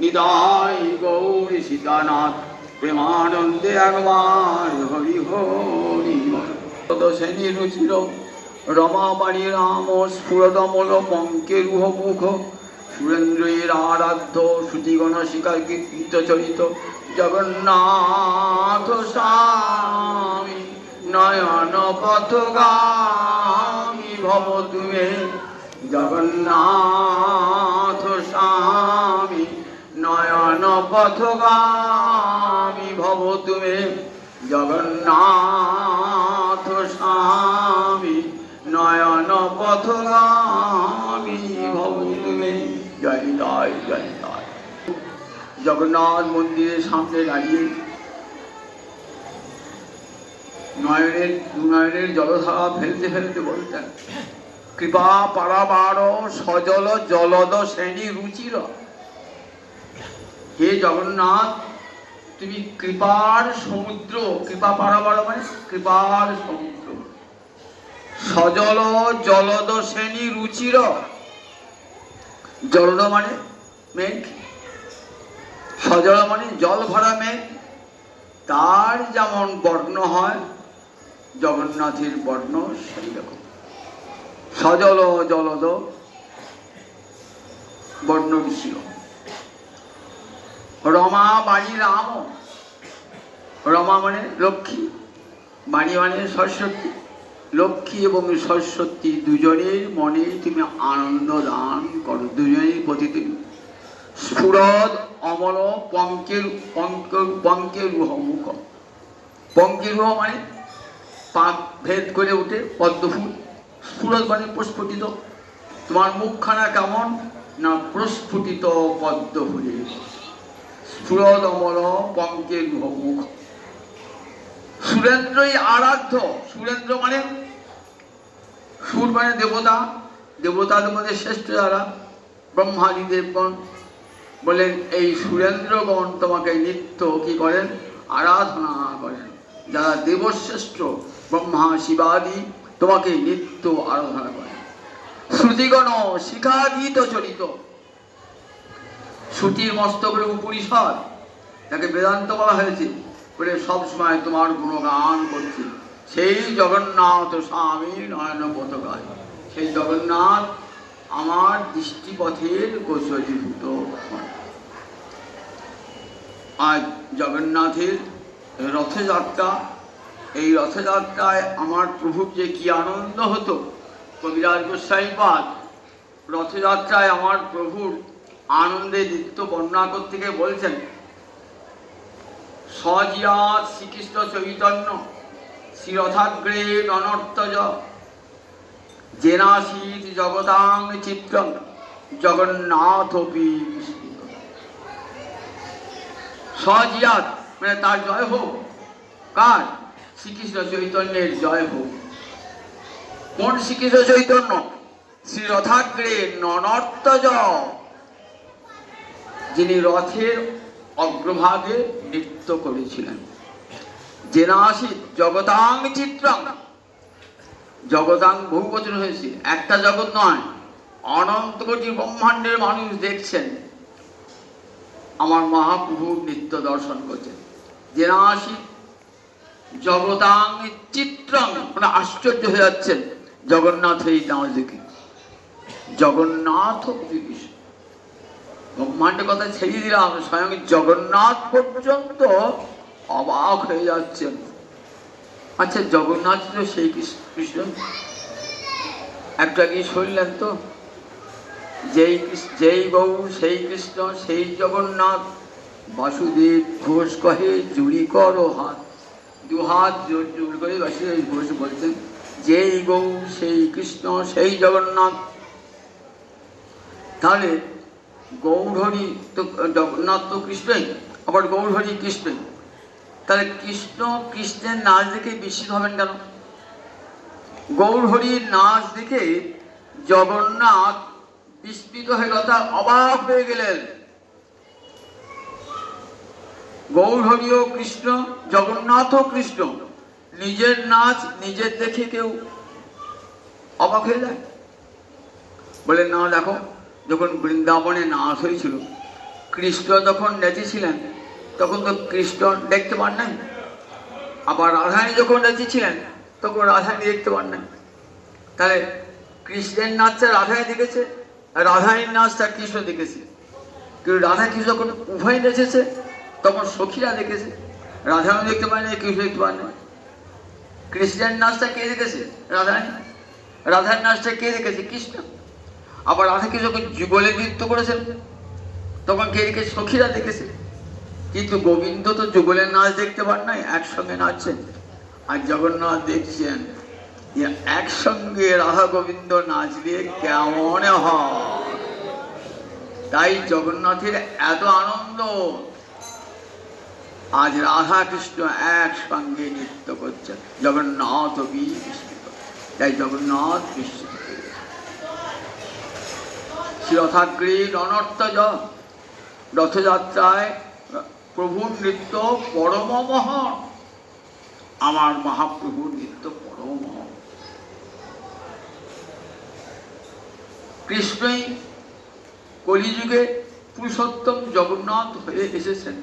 নিতাই গৌর সীতানাথ প্রেমানন্দে একবার হরি হরি সেনী রুচির রমাবাণী রাম স্ফুরতমল পঙ্কেরুহ মুখ সুরেন্দ্রের আরাধ্য শ্রুতিগণ শিকার কীর্তিত চরিত জগন্নাথ স্বামী নয়ন পথগামী ভব তুমে জগন্নাথ স্বামী নয়ন পথগামী ভব তুমে জগন্নাথ স্বামী নয়ন পথগামী ভব তুমে। জয় জয় জয় জয়। জগন্নাথ মন্দিরের সামনে দাঁড়িয়ে নয়নের জলধারা ফেলতে ফেলতে বলতেন, কৃপা পারাবার সজল জলদ শ্রেণী রুচির। হে জগন্নাথ, তুমি কৃপার সমুদ্র, কৃপা পারাবার মানে কৃপার সমুদ্র, সজল জলদ শ্রেণী রুচির। জলদ মানে মেঘ, সজল মানে জল ভরা মেঘ। তার যেমন বর্ণ হয় জগন্নাথের বর্ণ সেই রকম সজল জলদ বর্ণ মিশ্র। রমা বাণী রাম, রমা মানে লক্ষ্মী, বাণী মানে সরস্বতী। লক্ষ্মী এবং সরস্বতী দুজনের মনে তুমি আনন্দ দান করো, দুজনের প্রতি তুমি স্ফুরদ অমল পঙ্কেরুহ মুখ। পঙ্কেরুহ মানে পাক ভেদ করে উঠে পদ্মফুল, স্ফুরদ মানে প্রস্ফুটিত। তোমার মুখখানা কেমন না প্রস্ফুটিত পদ্ম ফুলে, স্ফুরদ অমল পঙ্কেরুহ মুখ। সুরেন্দ্রই আরাধ্য, সুরেন্দ্র মানে সুর মানে দেবতা, দেবতাদের মধ্যে শ্রেষ্ঠ যারা ব্রহ্মাদি দেবগণ, বলেন এই সুরেন্দ্রগণ তোমাকে নিত্য কি করেন, আরাধনা করেন। যারা দেবশ্রেষ্ঠ ব্রহ্মা শিবাদি তোমাকে নিত্য আরাধনা করেন। শ্রুতিগণ শিখাগীত চরিত, শ্রুতির মস্তকের উপরিষদ যাকে বেদান্ত বলা হয়েছে, বলে সবসময় তোমার গুণগান করছে সেই জগন্নাথ স্বামী নয়ন পথগায়। সেই জগন্নাথ আমার দৃষ্টিপথের গোচরীভূত। আজ জগন্নাথের রথযাত্রা, এই রথযাত্রায় আমার প্রভুর যে কি আনন্দ হতো। কবিরাজ গোস্বামীপাদ রথযাত্রায় আমার প্রভুর আনন্দে নৃত্য বর্ণনা করতে গিয়ে বলছেন, সজিয়াত শ্রীকৃষ্ণ চৈতন্য শ্রীরথাগ্রে অনর্তজ জেনাশীত জগতাং চিত্রং জগন্নাথ। সজিয়াত মানে তার জয় হোক, কার? শ্রীকৃষ্ণ চৈতন্যের জয় হোক। কোন শ্রীকৃষ্ণ চৈতন্য? শ্রীরথাগ্রে ননর্তজ, যিনি রথের অগ্রভাগে নৃত্য করেছিলেন। জেনাশীত জগতাং চিত্রং, জগতাং বহুবচন হয়েছে, একটা জগৎ নয়, অনন্ত কোটি ব্রহ্মাণ্ডের মানুষ দেখছেন আমার মহাপ্রভুর নৃত্য দর্শন করছেন। জেনাশীত জগতাং চিত্রং মানে আশ্চর্য হয়ে যাচ্ছেন জগন্নাথ এই নাচ দেখে। জগন্নাথ ব্রহ্মাণ্ডের কথা ছেড়ে দিলাম, স্বয়ং জগন্নাথ পর্যন্ত অবাক হয়ে যাচ্ছেন। আচ্ছা, জগন্নাথ তো সেই কৃষ্ণ, একটা কি শুনলেন তো, যেই গৌর সেই কৃষ্ণ সেই জগন্নাথ। বাসুদেব ঘোষ কহে জুড়ি করো হাত, দু হাত জোর জোর করে বাসুদেব ঘোষ বলছেন, যেই গৌর সেই কৃষ্ণ সেই জগন্নাথ। তাহলে গৌরহরি তো জগন্নাথ তো কৃষ্ণই, আবার গৌরহরি কৃষ্ণই। তাহলে কৃষ্ণ কৃষ্ণের নাচ দেখে বিস্মিত হবেন কেন? গৌরহরির নাচ দেখে জগন্নাথ বিস্মিত হয়ে কথা অবাক হয়ে গেলেন। গৌরহরি ও কৃষ্ণ, জগন্নাথ ও কৃষ্ণ, নিজের নাচ নিজের দেখে কেউ অবাক হয়ে যায়? বলে না, দেখো যখন বৃন্দাবনে নাচ হয়েছিল কৃষ্ণ যখন নেচেছিলেন তখন তো কৃষ্ণ দেখতে পান নাই, আবার রাধারানী যখন নেচেছিলেন তখন রাধারানী দেখতে পান নাই। তাহলে কৃষ্ণের নাচটা রাধারানী দেখেছে, আর রাধারানীর নাচটা কৃষ্ণ দেখেছে। কিন্তু রাধা কৃষ্ণ যখন উভয় নেচেছে তখন সখীরা দেখেছে, রাধারানী দেখতে পায় না, কৃষ্ণ দেখতে পান না। কৃষ্ণের নাচটা কে দেখেছে? রাধারানী। রাধার নাচটা কে দেখেছে? কৃষ্ণ। আবার রাধাকে যখন যুগলে নৃত্য করেছেন তখন কে দেখেছে? সখীরা দেখেছে। কিন্তু গোবিন্দ তো যুগলের নাচ দেখতে পান নাই, একসঙ্গে নাচছেন। আর জগন্নাথ দেখছেন যে একসঙ্গে রাধা গোবিন্দ নাচলে কেমন হয়। তাই জগন্নাথের এত আনন্দ, আজ রাধা কৃষ্ণ একসঙ্গে নৃত্য করছেন। জগন্নাথ বিস্মিত, তাই জগন্নাথ বিস্মিত। শ্রীরথাগ্রীর অনর্তজ, রথযাত্রায় প্রভুর নৃত্য পরম মহৎ। আমার মহাপ্রভুর নৃত্য পরম মহৎ। কৃষ্ণই কলিযুগে পুরুষোত্তম জগন্নাথ হয়ে এসেছেন।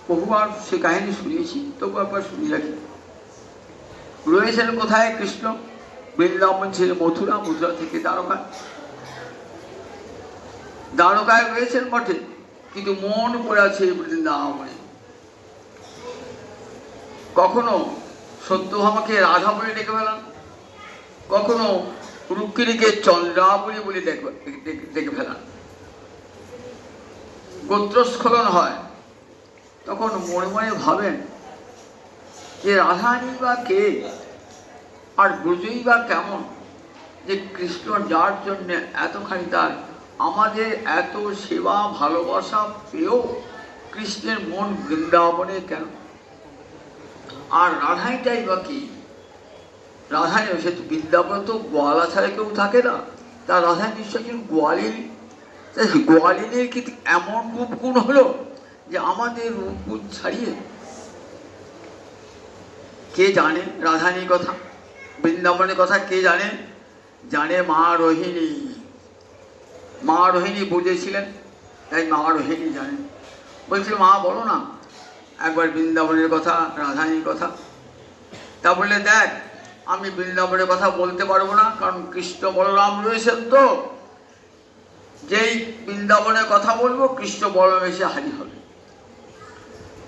বহুবার সে কাহিনী শুনিয়েছি, তবু একবার শুনিয়ে রাখি। রয়েছেন কোথায় কৃষ্ণ? বৃন্দাবন ছিল মথুরা, মথুরা থেকে দ্বারকা। দ্বারকায় রয়েছেন বটে, কিন্তু মন পড়ে আছে বৃন্দাবনে। কখনো সত্যভামাকে রাধা বলে ডেকে ফেলান, কখনো রুক্মিণীকে চন্দ্রাবলী বলে ডেকে ফেলান। গোত্রস্খলন হয়, তখন মনে মনে ভাবেন যে রাধারানী বা কে, আর ব্রজই বা কেমন, যে কৃষ্ণ যার জন্য এতখানি তার আমাদের এত সেবা ভালোবাসা পেয়েও কৃষ্ণের মন বৃন্দাবনে কেন? আর রাধাইটাই বা কি? রাধাই সে তো বৃন্দাবনে তো গোয়ালা ছাড়া কেউ থাকে না, তার রাধাই নিশ্চয় কিন্তু গোয়ালিনী। গোয়ালিনীর কিন্তু এমন রূপগুণ হলো যে আমাদের রূপগুণ ছাড়িয়ে। কে জানে রাধারানীর কথা, বৃন্দাবনের কথা কে জানে? জানে মা রোহিণী। মা রোহিণী বুঝেছিলেন, তাই মা রোহিণী জানেন। বলছিল মা বলো না একবার বৃন্দাবনের কথা, রাধারানীর কথা। তা বললে দেখ আমি বৃন্দাবনের কথা বলতে পারবো না, কারণ কৃষ্ণ বলরাম রয়েছেন। তো যেই বৃন্দাবনের কথা বলবো কৃষ্ণ বলরাম এসে হাজির হবে।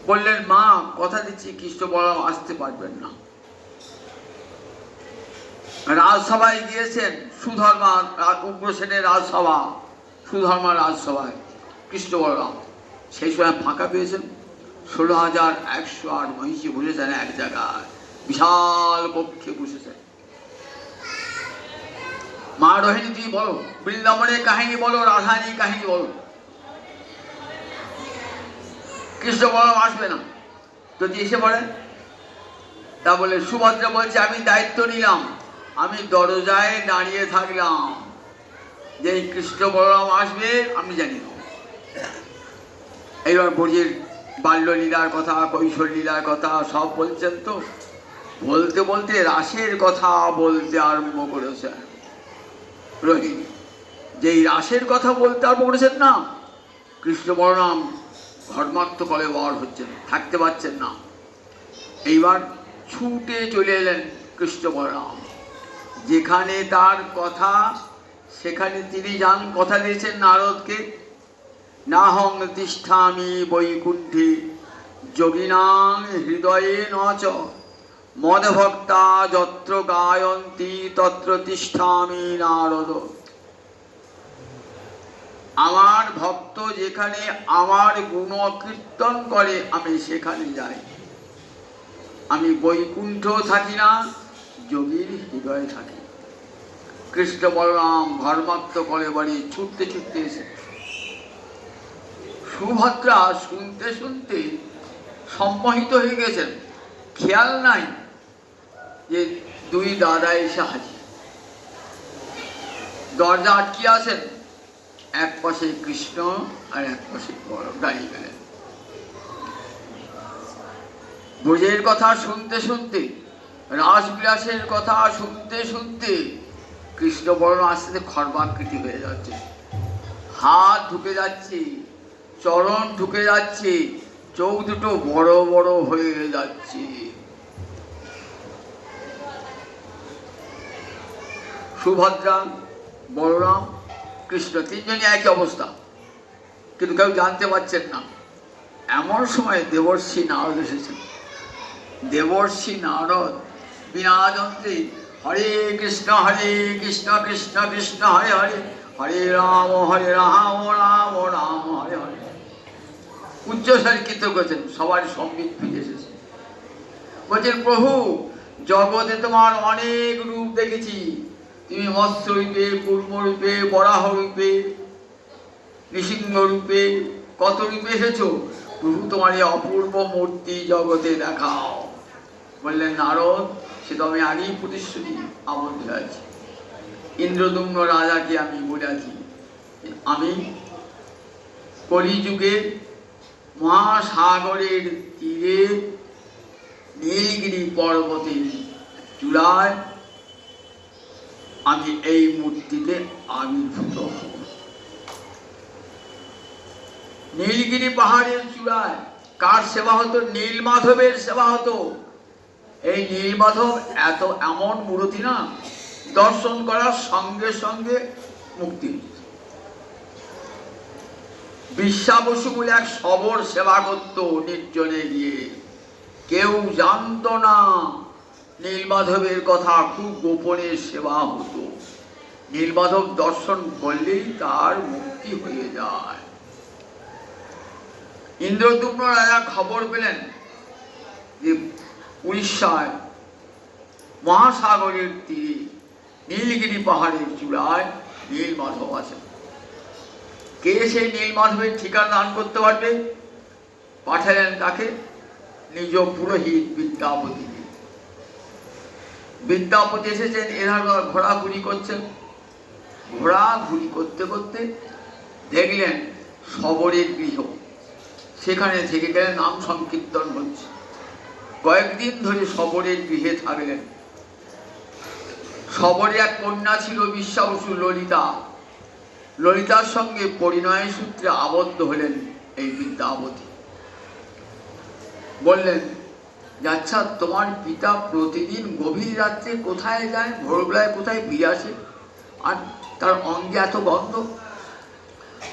বললেন মা কথা দিচ্ছি কৃষ্ণ বলরাম আসতে পারবেন না। রাজসভায় গিয়েছেন, সুধর্মা উগ্রসেনের রাজসভা, সুধর্মা রাজসভায় কৃষ্ণ বলরাম সেই সময় ফাঁকা পেয়েছেন। 16,108 মহিষী বসেছেন এক জায়গায়, বিশাল কক্ষে বসেছেন। মা রোহিণী তুই বলো, বৃন্দাবনের কাহিনী বলো, রাধারানীর কাহিনী বলো। কৃষ্ণ বলরাম আসবে না, যদি এসে পড়ে তা বলে সুভদ্রা বলছে আমি দায়িত্ব নিলাম, আমি দরজায় দাঁড়িয়ে থাকলাম, যে কৃষ্ণ বলরাম আসবে আমি জানি না। এইবার ব্রজের বাল্যলীলার কথা, কৈশোর লীলার কথা সব বলছেন। তো বলতে বলতে রাসের কথা বলতে আরম্ভ করেছেন রোহিণী। যেই রাসের কথা বলতে আরম্ভ করেছেন না, কৃষ্ণ বলরাম ঘর্মাক্ত কলে বার হচ্ছেন, থাকতে পারছেন না। এইবার ছুটে চলে এলেন কৃষ্ণ বলরাম। যেখানে তার কথা সেখানে তিনি যান। কথা দিয়েছেন নারদকে, নাহং তিষ্ঠামি বৈকুণ্ঠে যোগিনাং হৃদয়ে নচ মদভক্তা যত্র গায়ন্তি তত্র তিষ্ঠামি নারদ। আমার ভক্ত যেখানে আমার গুণ কীর্তন করে আমি সেখানে যাই। আমি বৈকুণ্ঠ থাকি না, যোগীর হৃদয়ে থাকি। কৃষ্ণ বলরাম ঘর্মাক্ত করে বাড়ি ছুটতে ছুটতে এসে সুভদ্রা শুনতে শুনতে সম্মোহিত হয়ে গেছেন। খেয়াল নাই যে দুই দাদা এসে হাজির। দরজা আটকে আছেন, এক পাশে কৃষ্ণ আর এক পাশে বলরাম দাঁড়িয়ে গেলেন। ব্রজের কথা শুনতে শুনতে, রাসবিলাসের কথা শুনতে শুনতে কৃষ্ণ বলরাম আস্তে আস্তে খর্বাকৃতি হয়ে যাচ্ছে, হাত ঢুকে যাচ্ছে, চরণ ঢুকে যাচ্ছে, চোখ দুটো বড় বড় হয়ে যাচ্ছে। সুভদ্রা, বলরাম, কৃষ্ণ তিনজনই একই অবস্থা, কিন্তু কেউ জানতে পারছেন না। এমন সময় দেবর্ষি নারদ এসেছেন। দেবর্ষি নারদ বিনা যন্ত্রে হরে কৃষ্ণ কৃষ্ণ কৃষ্ণ হরে হরে, হরে রাম রাম রাম হরে হরে উচ্চস্বরে কীর্তন করেছেন। সবার সম্বিত ফিরে এসেছে। বলছেন, প্রভু জগতে তোমার অনেক রূপ দেখেছি, তুমি মৎস্য রূপে, কুর্ম রূপে, বরাহ রূপে, নৃসিংহ রূপে, কত রূপে এসেছো, প্রভু তোমার এই অপূর্ব মূর্তি জগতে দেখাও। বললেন, নারদ, সে তো আমি আগেই প্রতিশ্রুতি আবদ্ধ আছি। ইন্দ্রদুম্ন রাজাকে আমি বলেছি, আমি কলিযুগে মহাসাগরের তীরে নীলগিরি পর্বতের চূড়ায় আমি এই মূর্তিতে আবির্ভূত হব। নীলগিরি পাহাড়ের চূড়ায় কার সেবা হতো? নীলমাধবের সেবা হতো। এই নীলমাধব এমন মূর্তি না, দর্শন করার সঙ্গে সঙ্গে মুক্তি। বিশ্বাবসু বলে এক সবর সেবা করত নির্জনে গিয়ে, কেউ জানতো না। নীলমাধবের কথা খুব গোপনে সেবা হতো। নীলমাধব দর্শন করলেই তার মুক্তি হয়ে যায়। ইন্দ্রদুম্ন রাজা খবর পেলেন যে উড়িষ্যায় মহাসাগরের তীরে নীলগিরি পাহাড়ের চূড়ায় নীলমাধব আছেন। কে সেই নীলমাধবের ঠিকানা দান করতে পারবে? পাঠালেন তাকে নিজ পুরোহিত বিদ্যাপতিকে। বিদ্যাপতি এসেছেন, এরা ঘোরাঘুরি করছেন। ঘোরাঘুরি করতে করতে দেখলেন শবরের গৃহ, সেখানে থেকে গেলেন, নাম সংকীর্তন হচ্ছে। কয়েকদিন ধরে শবরের গৃহে থাকলেন। শবরে এক কন্যা ছিল বিশ্বাবসু, ললিতা। ললিতার সঙ্গে পরিণয় সূত্রে আবদ্ধ হলেন এই বিদ্যাপতি। বললেন, আচ্ছা, তোমার পিতা প্রতিদিন গভীর রাত্রে কোথায় যায়, ভোরবেলায় কোথায় ফিরে আসে, আর তার অঙ্গে এত গন্ধ?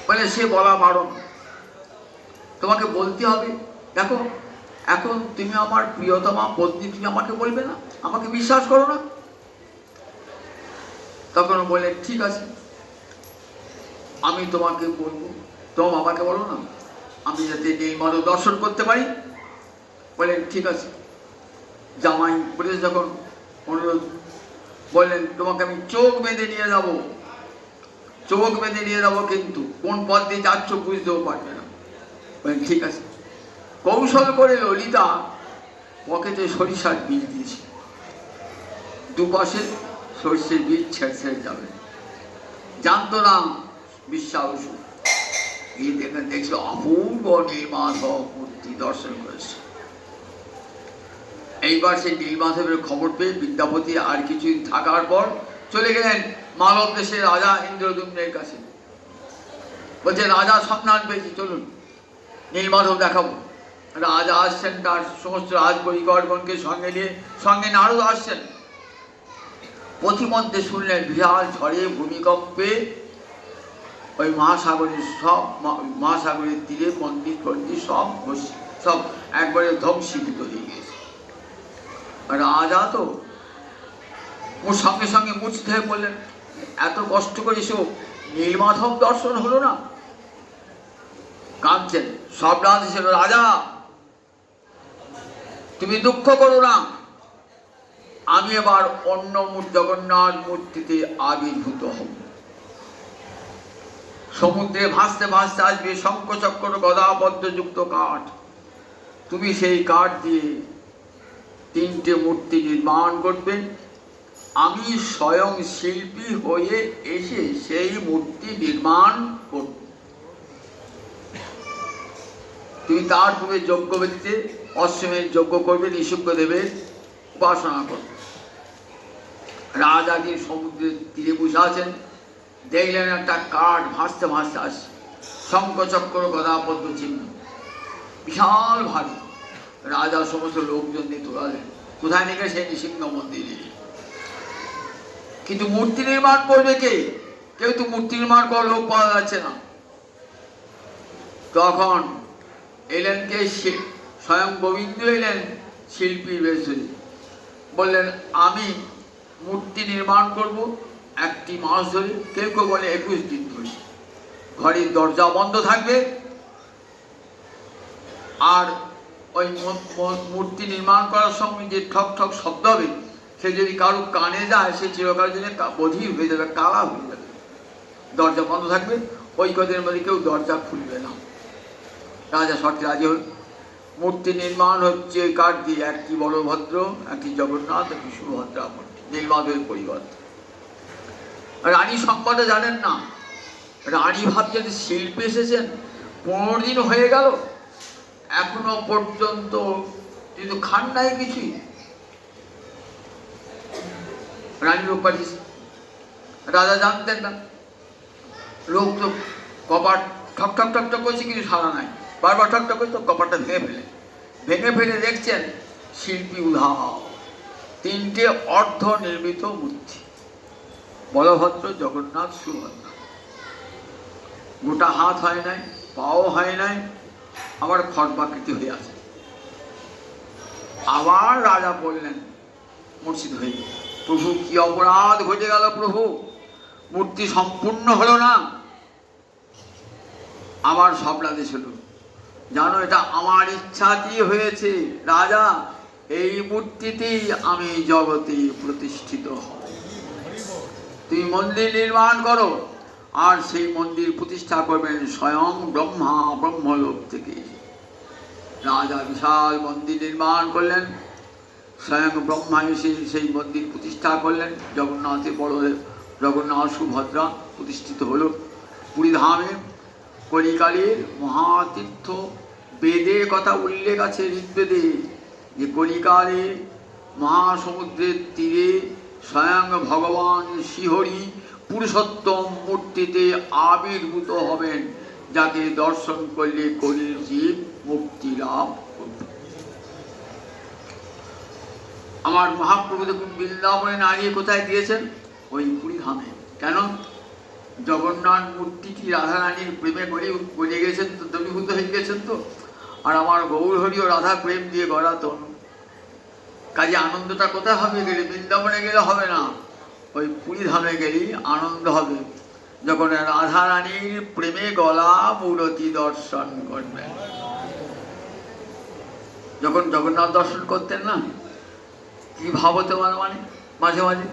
বলে, সে বলা বারণ, তোমাকে বলতে হবে। দেখো, এখন তুমি আমার প্রিয়তমা পত্নী, তুমি আমাকে বলবে না, আমাকে বিশ্বাস করো না? তখন বলে, ঠিক আছে, আমি তোমাকে বলবো, তোম আমাকে বলো না, আমি যাতে নীলমাধব দর্শন করতে পারি। বললেন, ঠিক আছে। জামাই বলে যখন অনুরোধ, বললেন, তোমাকে আমি চোখ বেঁধে নিয়ে যাবো, চোখ বেঁধে নিয়ে যাবো, কিন্তু কোন পথ দিয়ে যাচ্ছ বুঝতেও পারবে না। বললেন, ঠিক আছে। কৌশল করে ললিতা পকেটে সরিষার বীজ দিয়েছে, দুপাশে সর্ষের বীজ ছেড়ে ছেড়ে যাবে। জানতো না বিশ্বাবসু। এই দেখছিল অপূর্ব নীলমাধব মূর্তি দর্শন করেছে। এইবার সেই নীলমাধবের খবর পেয়ে বিদ্যাপতি আর কিছুদিন থাকার পর চলে গেলেন মালব দেশের রাজা ইন্দ্রদুম্নের কাছে। বলছে, রাজা সন্ধান পেয়েছি, চলুন নীলমাধব দেখাবো। রাজা আসছেন, তার সমস্ত রাজপরিকরগণকে সঙ্গে নিয়ে, সঙ্গে নারদ আসছেন। পথিমধ্যে শুনলেন বিশাল ঝড়ে, ভূমিকম্পে ওই মহাসাগরের তীরে মন্দির টন্দির সব একবারে ধ্বংসীভূত হয়ে গেছে। রাজা তো সঙ্গে সঙ্গে মূর্ছিত হয়ে বললেন, এত কষ্ট করে এসো, নীলমাধব দর্শন হলো না? কাঁদছেন। সব রাজ ছিল, রাজা তুমি দুঃখ করো না, আমি এবার অন্য জগন্নাথ মূর্তিতে আবির্ভূত হব। সমুদ্রে ভাসতে ভাসতে আসবে শঙ্খ চক্র গদা পদ্মযুক্ত কাঠ, তুমি সেই কাঠ দিয়ে 3টে মূর্তি নির্মাণ করবে। আমি স্বয়ং শিল্পী হয়ে এসে সেই মূর্তি নির্মাণ করব। তুমি তার পূর্বে যজ্ঞ বেদিতে অশ্বমের যজ্ঞ করবে, নিষিদ্ধ দেবে, উপাসনা করবে। রাজাকে সমুদ্রের তীরে বসে আছেন, দেখলেন একটা কাঠ ভাসতে ভাসতে আসছে। শঙ্খচক্র গদা পদ্ম চিহ্ন, বিশাল ভারী। রাজা সমস্ত লোকজন দিয়ে তোলালেন। কোথায় নিয়ে গেছে? নৃসিংহ মন্দিরে। কিন্তু মূর্তি নির্মাণ করবে কে? কেউ তো মূর্তি নির্মাণ করার লোক পাওয়া যাচ্ছে না। তখন এলেন কে? স্বয়ং গোবিন্দ এলেন শিল্পীর বেশ ধরে। বললেন, আমি মূর্তি নির্মাণ করব 1 মাস ধরে, কেউ কেউ বলে 21 দিন ধরে। ঘরের দরজা বন্ধ থাকবে, আর ওই মূর্তি নির্মাণ করার সময় যে ঠক ঠক শব্দ হবে, সে যদি কারো কানে যায়, সে চিরকালের জন্য বধির হয়ে যাবে, কালা হয়ে যাবে। দরজা বন্ধ থাকবে, ওই কদিনের মধ্যে কেউ দরজা খুলবে না। রাজা শর্তে রাজি হল। মূর্তি নির্মাণ হচ্ছে কাঠ দিয়ে, একটি বলভদ্র, একটি জগন্নাথ, একটি সুভদ্রা মূর্তি, নীলমাধবের পরিবর্তে। রানী সংবাদে জানেন না। রানী ভাবছেন শিল্পী এসেছেন, 15 দিন হয়ে গেল, এখনো পর্যন্ত কিন্তু খান নাই কিছুই। রানী লোক পাঠিয়েছে। রাজা জানতেন না। লোক তো কপাট ঠক ঠক ঠক ঠক করছে, কিছু সারা নাই। বারবার ঠক ঠক করছে, কপাটটা ভেঙে ফেলে দেখছেন শিল্পী উধাও। 3টে অর্ধ নির্মিত মূর্তি, বলভদ্র, জগন্নাথ, সুভদ্রা। গোটা হাত হয় নাই, পাও হয় নাই, আবার খর্বাকৃতি হয়ে আছে। আবার রাজা বললেন মূর্ছিত হয়ে, প্রভু কি অপরাধ ঘটে গেল? প্রভু, মূর্তি সম্পূর্ণ হলো না। আবার সবলাদেশ হলো, জানো এটা আমার ইচ্ছাতেই হয়েছে। রাজা, এই মূর্তিতেই আমি জগতে প্রতিষ্ঠিত হব। তুমি মন্দির নির্মাণ করো, আর সেই মন্দির প্রতিষ্ঠা করবেন স্বয়ং ব্রহ্মা, ব্রহ্মলোক থেকে। রাজা বিশাল মন্দির নির্মাণ করলেন, স্বয়ং ব্রহ্মা এসে সেই মন্দির প্রতিষ্ঠা করলেন। জগন্নাথের বড়দেব, জগন্নাথ, সুভদ্রা প্রতিষ্ঠিত হল পুরীধামে। কলিকালের মহাতীর্থ, বেদে কথা উল্লেখ আছে ঋগ্বেদে, যে কলিকালে মহাসমুদ্রের তীরে স্বয়ং ভগবান শ্রীহরি পুরুষোত্তম মূর্তিতে আবির্ভূত হবেন, যাকে দর্শন করলে কলির জীব মুক্তি লাভ করবে। আমার মহাপ্রভু দেখুন বৃন্দাবনে নাড়িয়ে কোথায় দিয়েছেন? ওই পুরীধামে। কেন? জগন্নাথ মূর্তিটি রাধারানীর প্রেমে গড়ে গেছেন তো, দ্রবীভূত হয়ে গেছেন তো। আর আমার গৌর হরি ও রাধা প্রেম দিয়ে গড়া তনু, কাজে আনন্দটা কোথায় হবে? গেলে বৃন্দাবনে গেলে হবে না, ওই পুরীধামে গেলেই আনন্দ হবে, যখন রাধারানীর প্রেমে গলা মূরতি দর্শন করবেন। যখন জগন্নাথ দর্শন করতেন না, কি ভাবো তোমার মানে মাঝে মাঝে,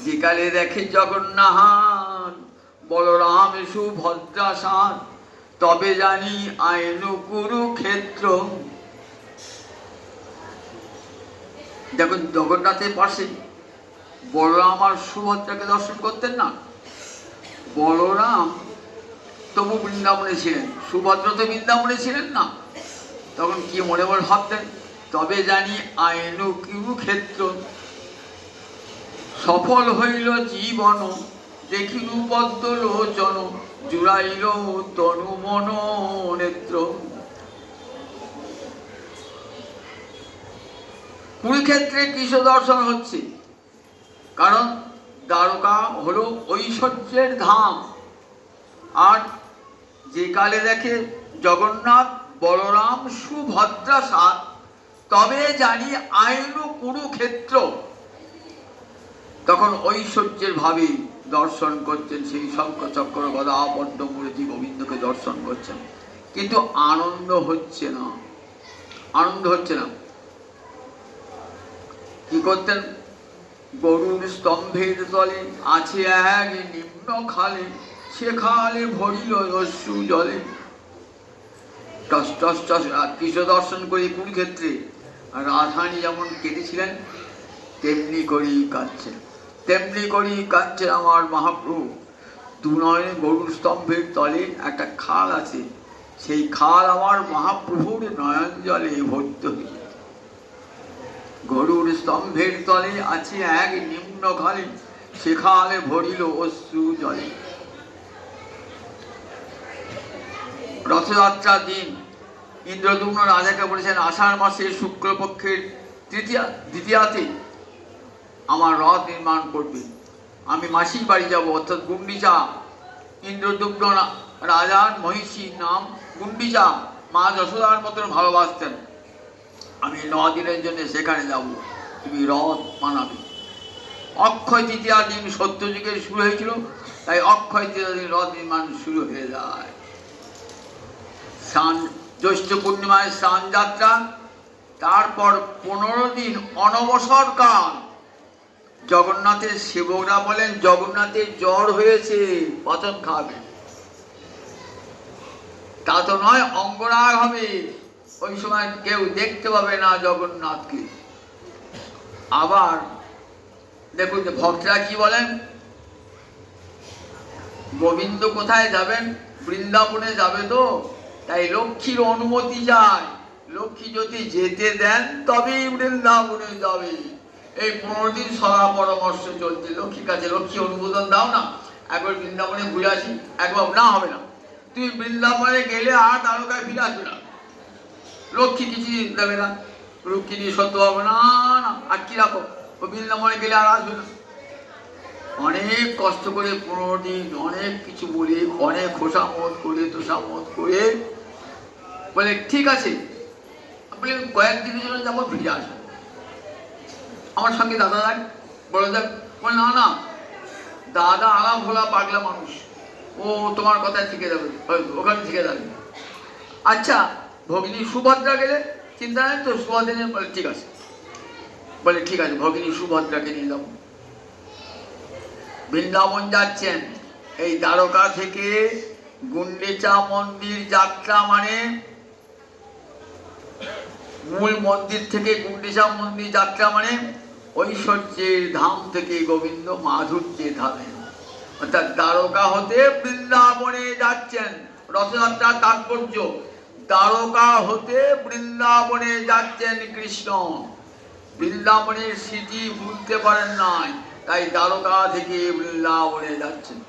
যেকালে দেখে জগন্নাথ বলরাম সুভদ্রা সাথ, তবে জানি আইনু কুরুক্ষেত্র। দেখুন জগন্নাথের পাশে বলরাম আর সুভদ্রাকে দর্শন করতেন না। বলরাম তবু বৃন্দাবনে ছিলেন, সুভদ্রা তো বৃন্দাবনে ছিলেন না। তখন কি মনে মনে ভাবতেন? তবে জানি আইনু কুরুক্ষেত্র, সফল হইল জীবন, দেখিল পদ্ম লোচন, জুড়াইল তনু মন নেত্র। কুরুক্ষেত্রে কৃষ্ণ দর্শন হচ্ছে, কারণ দ্বারকা হলো ঐশ্বর্যের ধাম। আর যে কালে দেখে জগন্নাথ বলরাম সুভদ্রা সাথ, তবে জানি আইনু কুরুক্ষেত্র, তখন ঐশ্বর্যের ভাবে দর্শন করছেন, সেই শঙ্খচক্র গদা পদ্ম মূরতি গোবিন্দকে দর্শন করছেন, কিন্তু আনন্দ হচ্ছে না। আনন্দ হচ্ছে না। কি করতেন? গরুর স্তম্ভের তলে আছে এক নিম্ন খালে, সে খালে ভরিল অশ্রু জলে। টস টস টস কৃষ্ণ দর্শন করে কুরুক্ষেত্রে রাধারানী যেমন কেঁদেছিলেন, তেমনি করেই কাঁদছেন, তেমনি করেই কাঁদছেন আমার মহাপ্রভু। দুনয়নে গরুর স্তম্ভের তলে একটা খাল আছে, সেই খাল আমার মহাপ্রভুর নয়ন জলে ভর্তি হয়ে। গরুর স্তম্ভের তলে আছে এক নিম্ন খালে, সে খালে ভরিল অশ্রু জলে। রথযাত্রার দিন ইন্দ্রদ্যুম্ন রাজাকে বলেছেন, আষাঢ় মাসের শুক্লপক্ষের দ্বিতীয়াতে আমার রথ নির্মাণ করবে, আমি মাসির বাড়ি যাব, অর্থাৎ গুন্ডিচা। ইন্দ্রদ্যুম্ন রাজার মহিষীর নাম গুন্ডিচা, মা যশোদার মতন ভালোবাসতেন। আমি 9 দিনের জন্য সেখানে যাব, তুমি রথ বানাবে। অক্ষয় তৃতীয়া দিন সত্যযুগের শুরু হয়েছিল, তাই অক্ষয় তৃতীয়া দিন রথ নির্মাণ শুরু হয়ে যায়। জ্যৈষ্ঠ পূর্ণিমায় স্নান যাত্রা, তারপর 15 দিন অনবসর কাল। জগন্নাথের সেবকরা বলেন, জগন্নাথের জ্বর হয়েছে, পাচন খাবে, তা তো নয়, অঙ্গরাগ হবে, ওই সময় কেউ দেখতে পাবে না জগন্নাথকে। আবার দেখুন ভক্তরা কি বলেন, গোবিন্দ কোথায় যাবেন? বৃন্দাবনে যাবে, তো তাই লক্ষ্মীর অনুমতি যায়, লক্ষ্মী যদি যেতে দেন তবেই বৃন্দাবনে যাবে। এই 15 দিন সদা পরামর্শ চলছে লক্ষ্মীর কাছে, লক্ষ্মী অনুমোদন দাও না, একবার বৃন্দাবনে ঘুরে আসি। একবার না, হবে না, তুমি বৃন্দাবনে গেলে আর তারকায় ফিরে আসবে না, লক্ষ্মী কিছু দেবে না, রুক্মিণী সত্য হবে না, না আর কি রাখো, ও বৃন্দাবনে গেলে আর আসবে না। অনেক কষ্ট করে 15 দিন অনেক কিছু বলে, অনেক খোসামত করে তোষামত করে বলে ঠিক আছে, বলে কয়েকদিনের জন্য যাবো, ফিরে আসবো, আমার সঙ্গে দাদা যাক, বড় যাক। বলে না না, দাদা আলাম ভোলা পাগলা মানুষ, ও তোমার কথায় থেকে যাবে, ওখানে থেকে যাবে। আচ্ছা ভগিনী সুভদ্রা গেলে চিন্তা নেই তো? সুভদ্রা নিয়ে বলে ঠিক আছে, বলে ঠিক আছে, ভগিনী সুভদ্রাকে নিয়ে যাবো। বৃন্দাবন যাচ্ছেন, এই দ্বারকা থেকে গুন্ডিচা মন্দির যাত্রা, মানে মূল মন্দির থেকে গুন্ডিচা মন্দির যাত্রা, মানে ঐশ্বর্যের ধাম থেকে গোবিন্দ মাধুর্যের ধামে, অর্থাৎ দ্বারকা হতে বৃন্দাবনে যাচ্ছেন। রথযাত্রার তাৎপর্য, দ্বারকা হতে বৃন্দাবনে যাচ্ছেন কৃষ্ণ, বৃন্দাবনের স্মৃতি ভুলতে পারেন নাই, তাই দ্বারকা থেকে বৃন্দাবনে যাচ্ছেন।